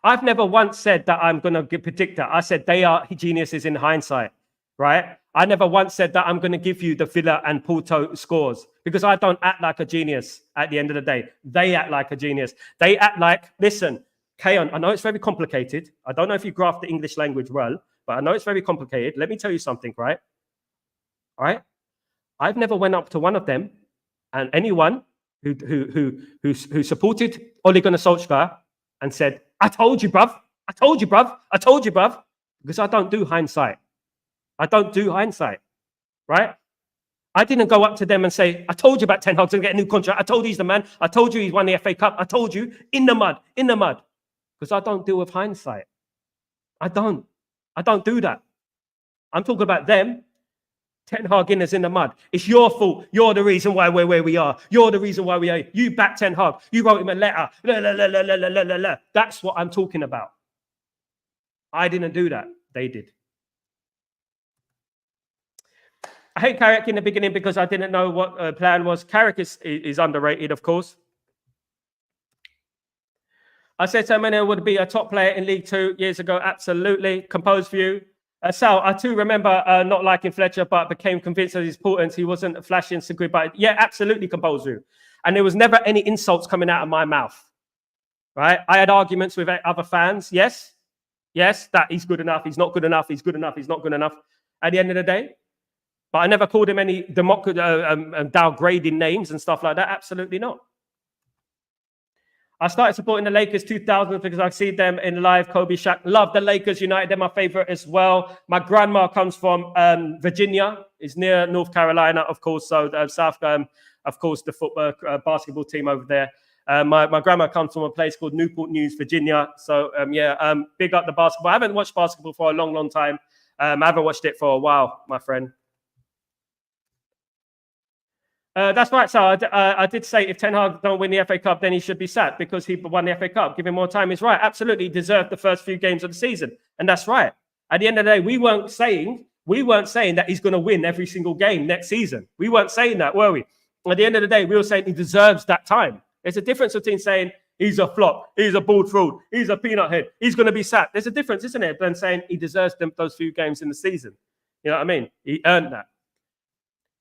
I've never once said that I'm going to predict that. I said they are geniuses in hindsight, right? I never once said that I'm going to give you the Villa and Porto scores, because I don't act like a genius at the end of the day. They act like a genius. They act like, listen, Kayon, I know it's very complicated. I don't know if you grasp the English language well, but I know it's very complicated. Let me tell you something, right? All right? I've never went up to one of them and anyone who supported Ole Gunnar Solskjaer and said, I told you, bruv. I told you, bruv. I told you, bruv. Because I don't do hindsight. I don't do hindsight, right? I didn't go up to them and say, I told you about Ten Hag's going to get a new contract. I told you he's the man. I told you he's won the FA Cup. I told you, in the mud. Because I don't deal with hindsight. I don't do that. I'm talking about them. Ten Hag is in the mud. It's your fault. You're the reason why we're where we are. You're the reason why we are. You backed Ten Hag. You wrote him a letter. La. That's what I'm talking about. I didn't do that. They did. I hate Carrick in the beginning because I didn't know what plan was. Carrick is underrated, of course. I said Semenyo would be a top player in League 2 years ago. Absolutely. Composed view. Sal, I too remember not liking Fletcher, but became convinced of his importance. He wasn't flashing Sigrid, but yeah, absolutely composed view. And there was never any insults coming out of my mouth, right? I had arguments with other fans. Yes, that he's good enough. He's not good enough. He's good enough. He's not good enough at the end of the day. But I never called him any downgrading names and stuff like that. Absolutely not. I started supporting the Lakers 2000 because I see them in live. Kobe, Shaq, love the Lakers. United, they're my favorite as well. My grandma comes from Virginia. It's near North Carolina, of course. So South, of course, the football, basketball team over there. My grandma comes from a place called Newport News, Virginia. So big up the basketball. I haven't watched basketball for a long time. I haven't watched it for a while, my friend. That's right. So I did say if Ten Hag don't win the FA Cup, then he should be sacked because he won the FA Cup. Give him more time. He's right. Absolutely deserved the first few games of the season. And that's right. At the end of the day, we weren't saying that he's going to win every single game next season. We weren't saying that, were we? At the end of the day, we were saying he deserves that time. There's a difference between saying he's a flop, he's a bald fraud, he's a peanut head, he's going to be sacked. There's a difference, isn't it? Than saying he deserves those few games in the season. You know what I mean? He earned that.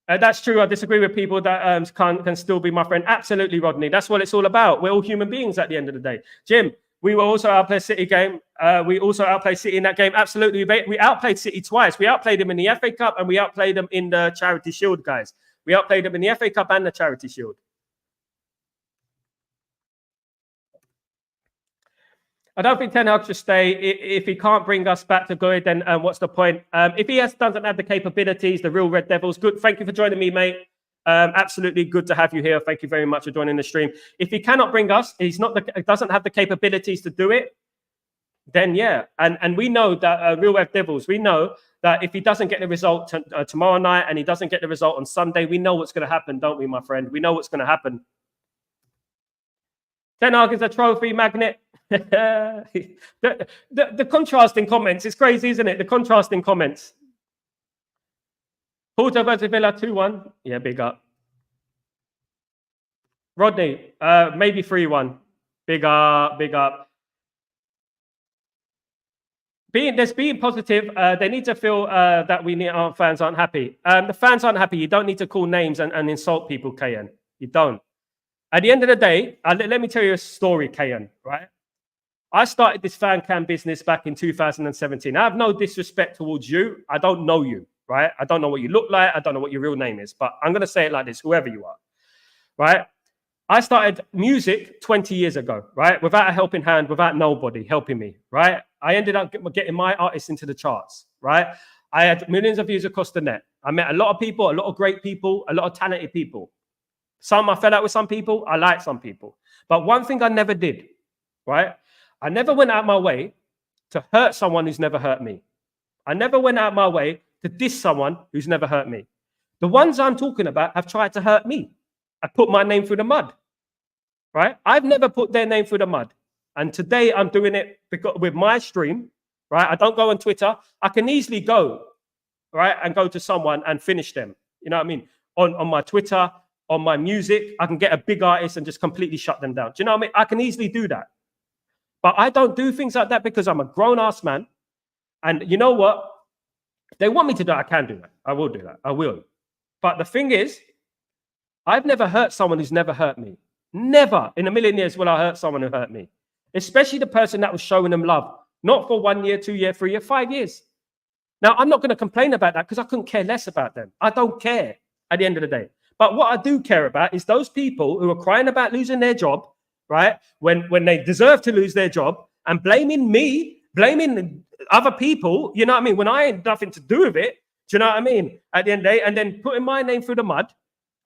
That's true. I disagree with people that can still be my friend. Absolutely, Rodney. That's what it's all about. We're all human beings at the end of the day. Jim, we were also outplayed City game. We also outplayed City in that game. Absolutely. We outplayed City twice. We outplayed them in the FA Cup and we outplayed them in the Charity Shield, guys. We outplayed them in the FA Cup and the Charity Shield. I don't think Ten Hag should stay. If he can't bring us back to good, then what's the point? If he doesn't have the capabilities, the real Red Devils, good. Thank you for joining me, mate. Absolutely good to have you here. Thank you very much for joining the stream. If he cannot bring us, doesn't have the capabilities to do it, then yeah. And we know that real Red Devils, we know that if he doesn't get the result tomorrow night and he doesn't get the result on Sunday, we know what's going to happen, don't we, my friend? We know what's going to happen. Ten Hag is a trophy magnet. the contrasting comments, it's crazy, isn't it? The contrasting comments. Porto versus Villa 2-1. Yeah, big up. Rodney, maybe 3-1. Big up. Being positive, they need to feel that our fans aren't happy. The fans aren't happy. You don't need to call names and insult people, KN. You don't. At the end of the day, let me tell you a story, KN, right? I started this fan cam business back in 2017. I have no disrespect towards you. I don't know you, right? I don't know what you look like. I don't know what your real name is, but I'm going to say it like this, whoever you are, right? I started music 20 years ago, right? Without a helping hand, without nobody helping me, right? I ended up getting my artists into the charts, right? I had millions of views across the net. I met a lot of people, a lot of great people, a lot of talented people. Some I fell out with some people. I liked some people. But one thing I never did, right? I never went out my way to hurt someone who's never hurt me. I never went out my way to diss someone who's never hurt me. The ones I'm talking about have tried to hurt me. I put my name through the mud, right? I've never put their name through the mud. And today I'm doing it with my stream, right? I don't go on Twitter. I can easily go, right, and go to someone and finish them. You know what I mean? On my Twitter, on my music, I can get a big artist and just completely shut them down. Do you know what I mean? I can easily do that. But I don't do things like that because I'm a grown-ass man. And you know what? If they want me to do that, I can do that. I will do that. I will. But the thing is, I've never hurt someone who's never hurt me. Never in a million years will I hurt someone who hurt me. Especially the person that was showing them love. Not for 1 year, 2 year, 3 year, 5 years. Now, I'm not going to complain about that because I couldn't care less about them. I don't care at the end of the day. But what I do care about is those people who are crying about losing their job, right? When they deserve to lose their job and blaming me, blaming other people, you know what I mean? When I had nothing to do with it, do you know what I mean? At the end of the day, and then putting my name through the mud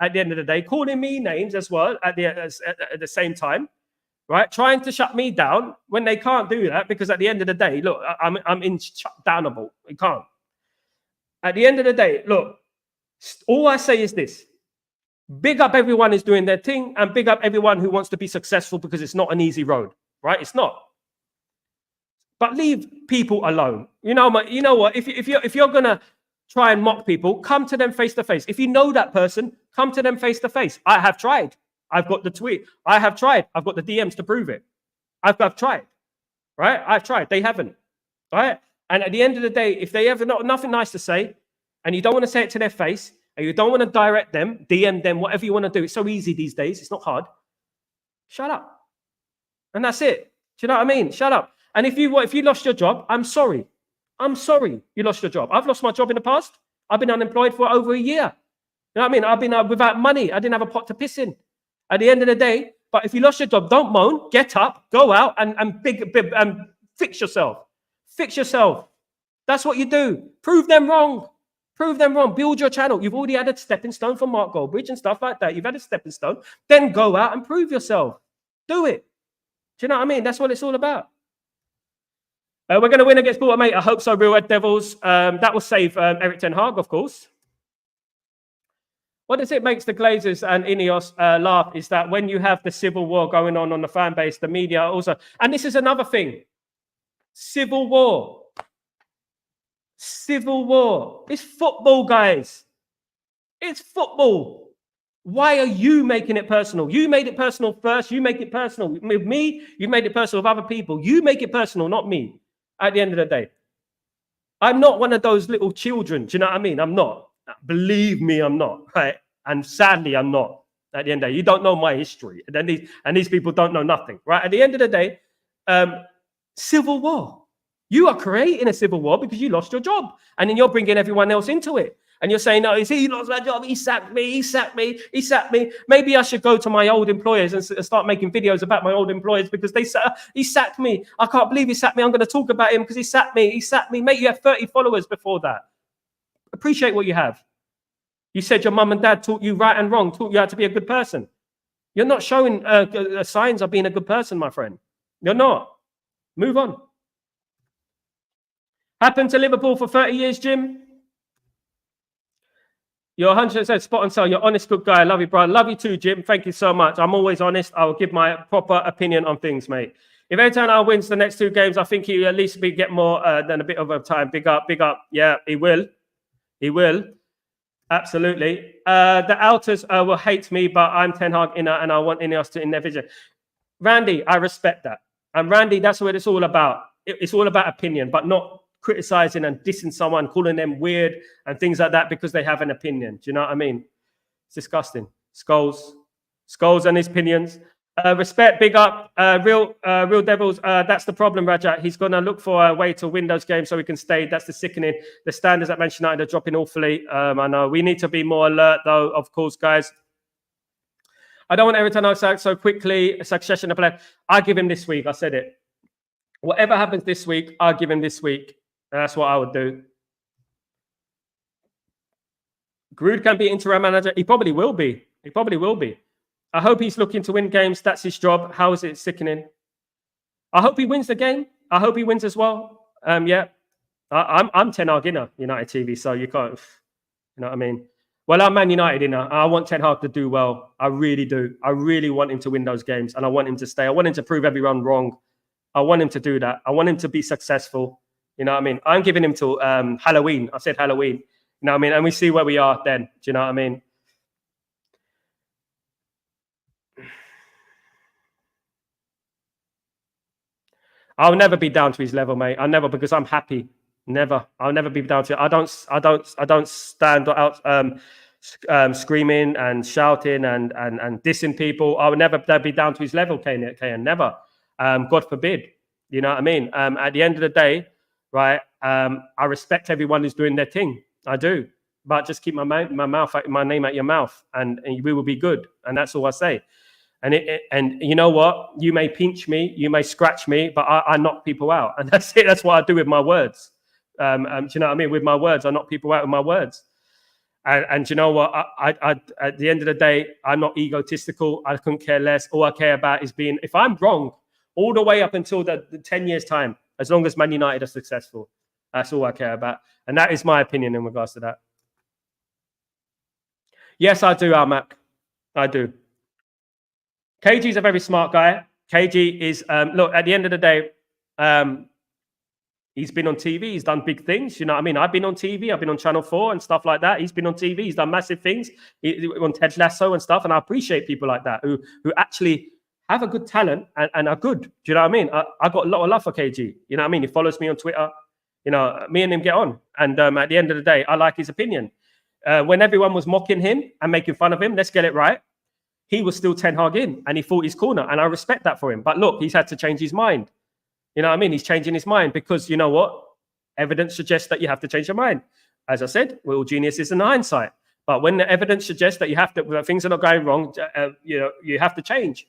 at the end of the day, calling me names as well at the same time, right? Trying to shut me down when they can't do that because at the end of the day, look, I'm shutdownable. You can't. At the end of the day, look, all I say is this. Big up everyone who's doing their thing and big up everyone who wants to be successful because it's not an easy road, right? It's not. But leave people alone. You know what? If you're gonna try and mock people, come to them face to face. If you know that person, come to them face to face. I have tried. I've got the tweet. I have tried. I've got the DMs to prove it. I've tried, right? I've tried. They haven't, right? And at the end of the day, if they have nothing nice to say, and you don't want to say it to their face, and you don't want to direct them, DM them, whatever you want to do. It's so easy these days. It's not hard. Shut up. And that's it. Do you know what I mean? Shut up. And if you lost your job, I'm sorry. I'm sorry you lost your job. I've lost my job in the past. I've been unemployed for over a year. You know what I mean? I've been without money. I didn't have a pot to piss in. At the end of the day, But if you lost your job, don't moan. Get up, go out, and fix yourself. Fix yourself. That's what you do. Prove them wrong. Prove them wrong. Build your channel. You've already had a stepping stone for Mark Goldbridge and stuff like that. You've had a stepping stone. Then go out and prove yourself. Do it. Do you know what I mean? That's what it's all about. We're going to win against Porto, mate. I hope so, Real Red Devils. That will save Erik ten Hag, of course. What does it makes the Glazers and Ineos laugh is that when you have the civil war going on the fan base, the media also, and this is another thing, civil war. Civil war. It's football, guys. It's football. Why are you making it personal? You made it personal first. You make it personal with me. You made it personal with other people. You make it personal, not me. At the end of the day, I'm not one of those little children. Do you know what I mean? I'm not. Believe me, I'm not. Right? And sadly, I'm not. At the end of the day, you don't know my history, and these people don't know nothing. Right? At the end of the day, civil war. You are creating a civil war because you lost your job, and then you're bringing everyone else into it. And you're saying, no, he lost my job. He sacked me. He sacked me. He sacked me. Maybe I should go to my old employers and start making videos about my old employers because he sacked me. I can't believe he sacked me. I'm going to talk about him because he sacked me. He sacked me. Mate, you have 30 followers before that. Appreciate what you have. You said your mum and dad taught you right and wrong, taught you how to be a good person. You're not showing signs of being a good person, my friend. You're not. Move on. Happened to Liverpool for 30 years, Jim. You're 100% spot on, sell. You're honest, good guy. I love you, bro. Love you too, Jim. Thank you so much. I'm always honest. I will give my proper opinion on things, mate. If Everton wins the next 2 games, I think he'll at least get more than a bit of a time. Big up, big up. Yeah, he will. He will. Absolutely. The Alters will hate me, but I'm Ten Hag inner and I want Ineos to in their vision. Randy, I respect that. And Randy, that's what it's all about. It's all about opinion, but not criticizing and dissing someone, calling them weird and things like that because they have an opinion. Do you know what I mean? It's disgusting. Scholes and his opinions. Respect, big up, real Devils. That's the problem, Rajat. He's going to look for a way to win those games so he can stay. That's the sickening. The standards at Manchester United are dropping awfully. I know we need to be more alert, though. Of course, guys. I don't want Everton outside so quickly. A succession of play. I give him this week. I said it. Whatever happens this week, I'll give him this week. That's what I would do. Grud can be interim manager. He probably will be. He probably will be. I hope he's looking to win games. That's his job. How is it sickening? I hope he wins the game. I hope he wins as well. Yeah. I'm Ten Hag inner United TV, so you can't, you know what I mean? Well, I'm Man United inner. I want Ten Hag to do well. I really do. I really want him to win those games, and I want him to stay. I want him to prove everyone wrong. I want him to do that. I want him to be successful. You know what I mean? I'm giving him till Halloween. I said Halloween. You know what I mean? And we see where we are then. Do you know what I mean? I'll never be down to his level, mate. I'll never, because I'm happy. Never. I'll never be down to it. I don't stand out screaming and shouting and dissing people. I will never be down to his level, KN. Never. God forbid. You know what I mean? At the end of the day, right? I respect everyone who's doing their thing. I do, but just keep my name out your mouth, and we will be good. And that's all I say. And you know what? You may pinch me, you may scratch me, but I knock people out, and that's it. That's what I do with my words. Do you know what I mean? With my words, I knock people out with my words. And you know what? I at the end of the day, I'm not egotistical. I couldn't care less. All I care about is being. If I'm wrong, all the way up until the 10 years time, as long as Man United are successful, that's all I care about. And that is my opinion in regards to that. Yes, I do, Almac. I do. KG's a very smart guy. KG is, look, at the end of the day, he's been on TV. He's done big things. You know what I mean? I've been on TV. I've been on Channel 4 and stuff like that. He's been on TV. He's done massive things on Ted Lasso and stuff. And I appreciate people like that who actually have a good talent and are good. Do you know what I mean? I got a lot of love for KG. You know what I mean? He follows me on Twitter. You know, me and him get on. And at the end of the day, I like his opinion. When everyone was mocking him and making fun of him, let's get it right, he was still Ten Hag in, and he fought his corner. And I respect that for him. But look, he's had to change his mind. You know what I mean? He's changing his mind because, you know what? Evidence suggests that you have to change your mind. As I said, we're all geniuses in hindsight. But when the evidence suggests that you have to, things are not going wrong, you know, you have to change.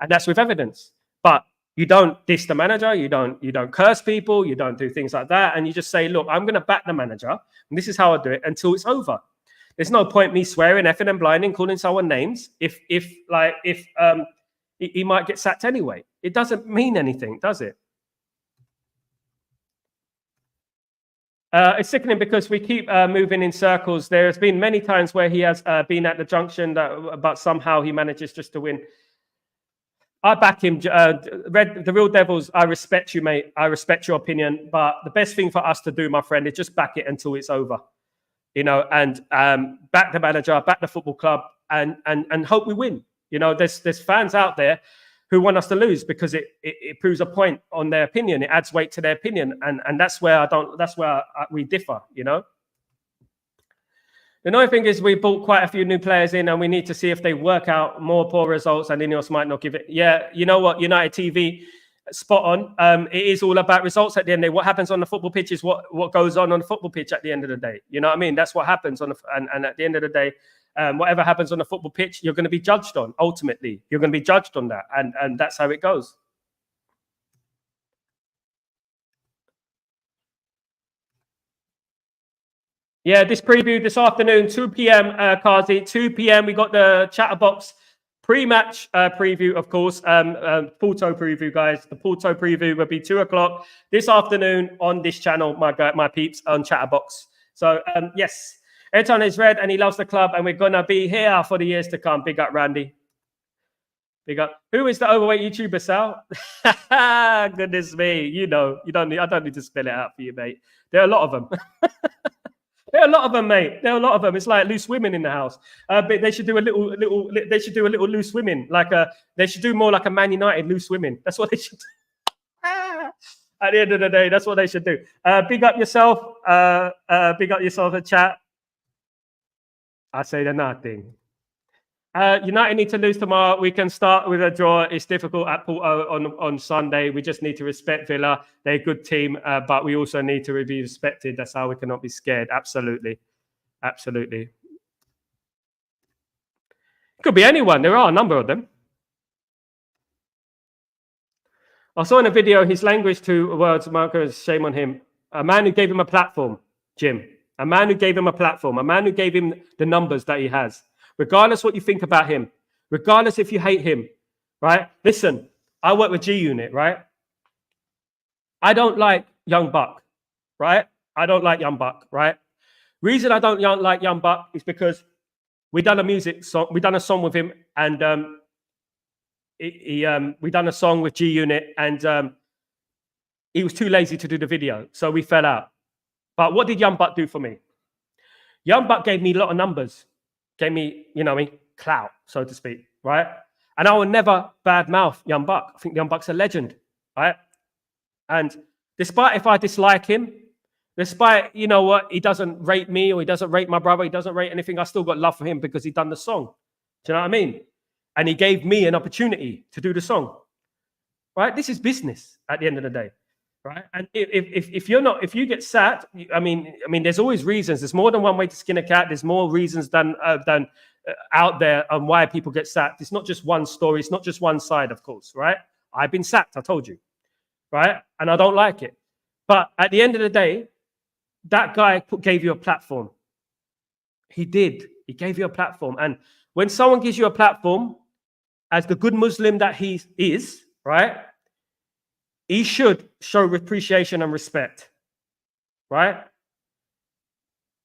And that's with evidence. But you don't diss the manager, you don't curse people, you don't do things like that. And you just say, look, I'm going to back the manager, and this is how I do it until it's over. There's no point me swearing, effing and blinding, calling someone names if he might get sacked anyway. It doesn't mean anything, does it? It's sickening because we keep moving in circles. There's been many times where he has been at the junction, but somehow he manages just to win. I back him. The Real Devils, I respect you, mate. I respect your opinion. But the best thing for us to do, my friend, is just back it until it's over. And back the manager, back the football club, and hope we win. There's fans out there who want us to lose because it proves a point on their opinion. It adds weight to their opinion, and that's where we differ. The annoying thing is we bought quite a few new players in, and we need to see if they work out more poor results, and Ineos might not give it. Yeah, you know what, United TV, spot on. It is all about results at the end of the day. What happens on the football pitch is what goes on the football pitch at the end of the day. You know what I mean? That's what happens and at the end of the day, whatever happens on the football pitch, you're going to be judged on. Ultimately, you're going to be judged on that, and that's how it goes. Yeah, this preview this afternoon, 2 p.m. Kazi, 2 p.m. We got the Chatterbox pre-match preview, of course. Porto preview, guys. The Porto preview will be 2 o'clock this afternoon on this channel, my peeps, on Chatterbox. So, yes, Ayrton is red and he loves the club, and we're going to be here for the years to come. Big up, Randy. Big up. Who is the overweight YouTuber, Sal? Goodness me. I don't need to spell it out for you, mate. There are a lot of them. There are a lot of them, mate. There are a lot of them. It's like loose women in the house. But they should do a little. They should do a little loose women. They should do more like a Man United loose women. That's what they should do. At the end of the day, that's what they should do. Big up yourself. Big up yourself in chat. I say the nothing. United need to lose tomorrow. We can start with a draw. It's difficult at Porto on Sunday. We just need to respect Villa. They're a good team, but we also need to be respected. That's how we cannot be scared. Absolutely. Absolutely. Could be anyone. There are a number of them. I saw in a video his language to words, Marcus, shame on him. A man who gave him a platform, Jim. A man who gave him a platform. A man who gave him the numbers that he has. Regardless what you think about him, regardless if you hate him, right? Listen, I work with G Unit, right? I don't like Young Buck, right? I don't like Young Buck, right? Reason I don't like Young Buck is because we done a music song, we done a song with him, and we done a song with G Unit, and he was too lazy to do the video, so we fell out. But what did Young Buck do for me? Young Buck gave me a lot of numbers. Gave me, clout, so to speak, right? And I will never badmouth Young Buck. I think Young Buck's a legend, right? And despite if I dislike him, despite, he doesn't rate me or he doesn't rate my brother, he doesn't rate anything, I still got love for him because he done the song. Do you know what I mean? And he gave me an opportunity to do the song, right? This is business at the end of the day. Right, and if you get sacked, I mean, there's always reasons. There's more than one way to skin a cat. There's more reasons than out there on why people get sacked. It's not just one story. It's not just one side, of course. Right? I've been sacked. I told you. Right, and I don't like it. But at the end of the day, that guy gave you a platform. He did. He gave you a platform. And when someone gives you a platform, as the good Muslim that he is, right? He should show appreciation and respect, right?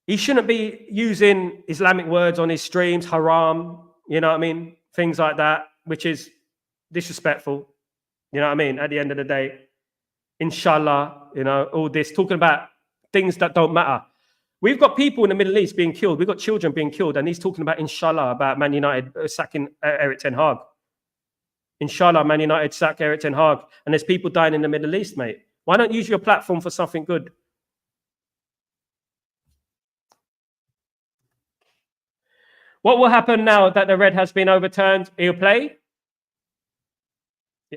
He shouldn't be using Islamic words on his streams, haram, you know what I mean? Things like that, which is disrespectful, you know what I mean? At the end of the day, inshallah, all this, talking about things that don't matter. We've got people in the Middle East being killed. We've got children being killed, and he's talking about, inshallah, about Man United sacking Erik ten Hag. Inshallah, Man United sack Erik ten Hag, and there's people dying in the Middle East, mate. Why don't you use your platform for something good? What will happen now that the red has been overturned? He'll play.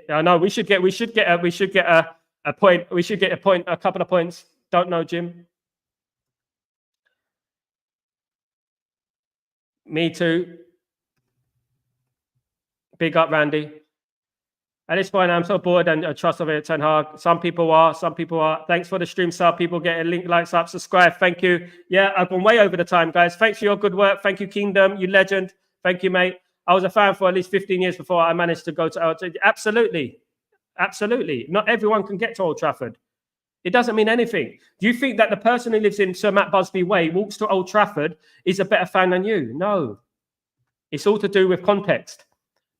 I know we should get a point. We should get a couple of points. Don't know, Jim. Me too. Big up, Randy. At this point, I'm so bored and trust of it, Ten Hag. Some people are. Thanks for the stream sub. People getting link, likes up, subscribe. Thank you. Yeah, I've gone way over the time, guys. Thanks for your good work. Thank you, Kingdom. You legend. Thank you, mate. I was a fan for at least 15 years before I managed to go to Old Trafford. Absolutely. Not everyone can get to Old Trafford. It doesn't mean anything. Do you think that the person who lives in Sir Matt Busby Way, walks to Old Trafford, is a better fan than you? No. It's all to do with context.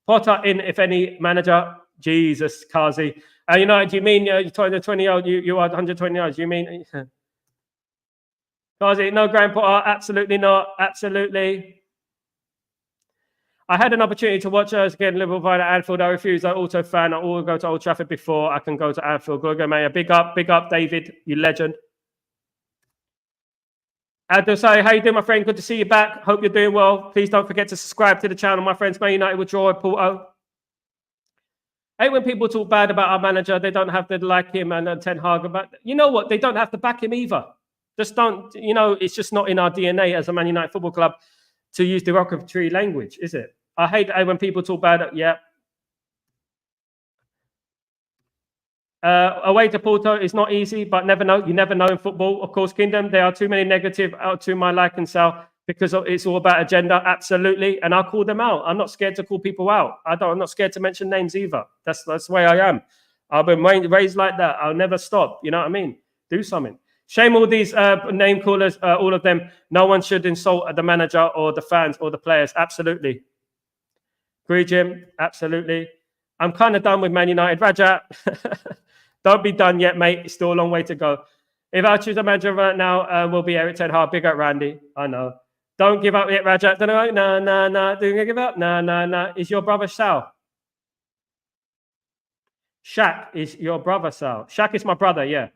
Potter in, if any, manager. Jesus, Kazi. Do you mean you're 20-year-old? You are 120 years. You mean Kazi? No, Graham Potter. Absolutely not. Absolutely. I had an opportunity to watch us again Liverpool via Anfield. I refused. I also fan. I will go to Old Trafford before I can go to Anfield. Go, mate. Big up, David. You legend. Adosai, how you doing, my friend? Good to see you back. Hope you're doing well. Please don't forget to subscribe to the channel, my friends. Man United will draw a Porto. Hey, when people talk bad about our manager, they don't have to like him and Ten Hag. But you know what? They don't have to back him either. Just don't, it's just not in our DNA as a Man United football club to use derogatory language, is it? I hate when people talk bad. Yeah. Away to Porto is not easy, but never know. You never know in football. Of course, Kingdom, there are too many negative out to my like and sell. Because it's all about agenda, absolutely. And I'll call them out. I'm not scared to call people out. I'm not scared to mention names either. That's the way I am. I've been raised like that. I'll never stop. You know what I mean? Do something. Shame all these name callers, all of them. No one should insult the manager or the fans or the players. Absolutely. Agree, Jim. Absolutely. I'm kind of done with Man United. Raja, don't be done yet, mate. It's still a long way to go. If I choose a manager right now, will be Eric Ten Hag. Big up, Randy. I know. Don't give up yet, Rajat. Don't know. No. Don't give up. No. Is your brother Sal? Shaq is your brother, Sal. Shaq is my brother, yeah.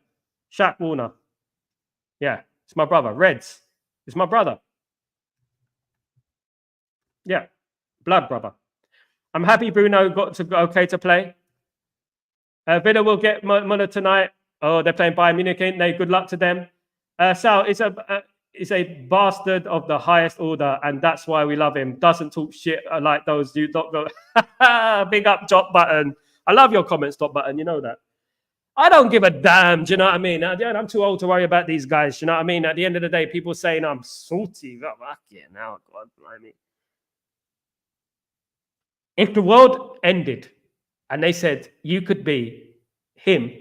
Shaq Warner. Yeah, it's my brother. Reds. It's my brother. Yeah, blood brother. I'm happy Bruno got to go okay to play. Villa will get Muller tonight. Oh, they're playing Bayern Munich, ain't they? Good luck to them. Sal is a bastard of the highest order, and that's why we love him. Doesn't talk shit like those. Big up, Top Button. I love your comments, Top Button. You know that. I don't give a damn. Do you know what I mean? I'm too old to worry about these guys. Do you know what I mean? At the end of the day, people saying I'm salty. Yeah, now, God, I mean, if the world ended and they said you could be him,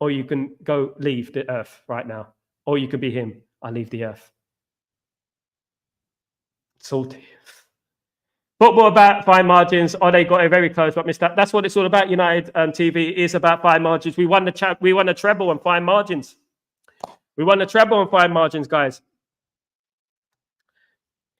or you can go leave the earth right now, or you could be him, I leave the earth. Salty. Football about fine margins. Oh, they got it very close, but missed that. That's what it's all about. United TV is about fine margins. We won the treble on fine margins. We won the treble on fine margins, guys.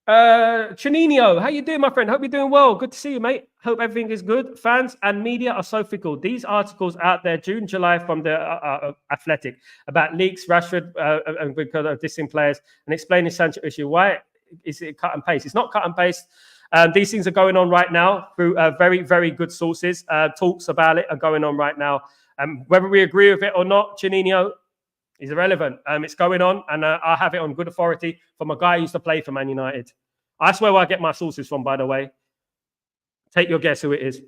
Chanino, how you doing, my friend? Hope you're doing well. Good to see you, mate. Hope everything is good. Fans and media are so fickle. These articles out there, June, July, from the Athletic about leaks, Rashford, and because of dissing players, and explaining Sancho issue. Why is it cut and paste? It's not cut and paste. These things are going on right now through very, very good sources. Talks about it are going on right now. Whether we agree with it or not, Chanino, is irrelevant. It's going on, and I have it on good authority from a guy who used to play for Man United. I swear where I get my sources from, by the way. Take your guess who it is.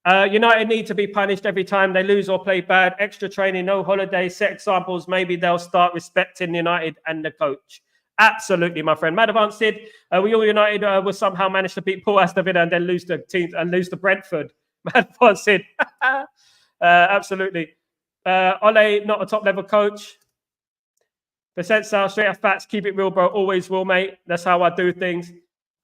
United need to be punished every time they lose or play bad. Extra training, no holiday, set examples. Maybe they'll start respecting United and the coach. Absolutely, my friend. Madavan said, we all United will somehow manage to beat Paul Aston Villa and then lose the team and lose to Brentford. Madavan said, absolutely. Ole, not a top-level coach. Percent sales, straight up facts, keep it real, bro. Always will, mate. That's how I do things.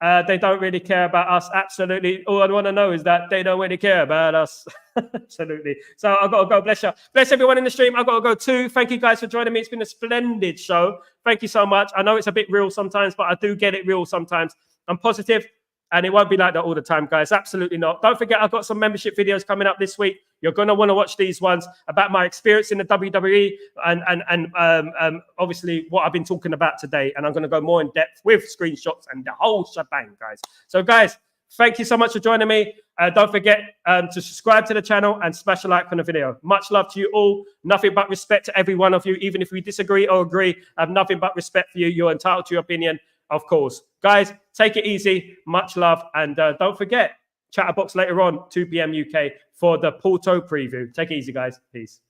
They don't really care about us. Absolutely. All I want to know is that they don't really care about us. Absolutely. So I've got to go. Bless you. Bless everyone in the stream. I've got to go too. Thank you guys for joining me. It's been a splendid show. Thank you so much. I know it's a bit real sometimes, but I do get it real sometimes. I'm positive, and it won't be like that all the time, guys. Absolutely not. Don't forget, I've got some membership videos coming up this week. You're going to want to watch these ones about my experience in the WWE and obviously what I've been talking about today. And I'm going to go more in depth with screenshots and the whole shebang, guys. So, guys, thank you so much for joining me. Don't forget to subscribe to the channel and smash a like on the video. Much love to you all. Nothing but respect to every one of you. Even if we disagree or agree, I have nothing but respect for you. You're entitled to your opinion, of course. Guys, take it easy. Much love. And don't forget, Chatterbox later on, 2 p.m. UK for the Porto preview. Take it easy, guys. Peace.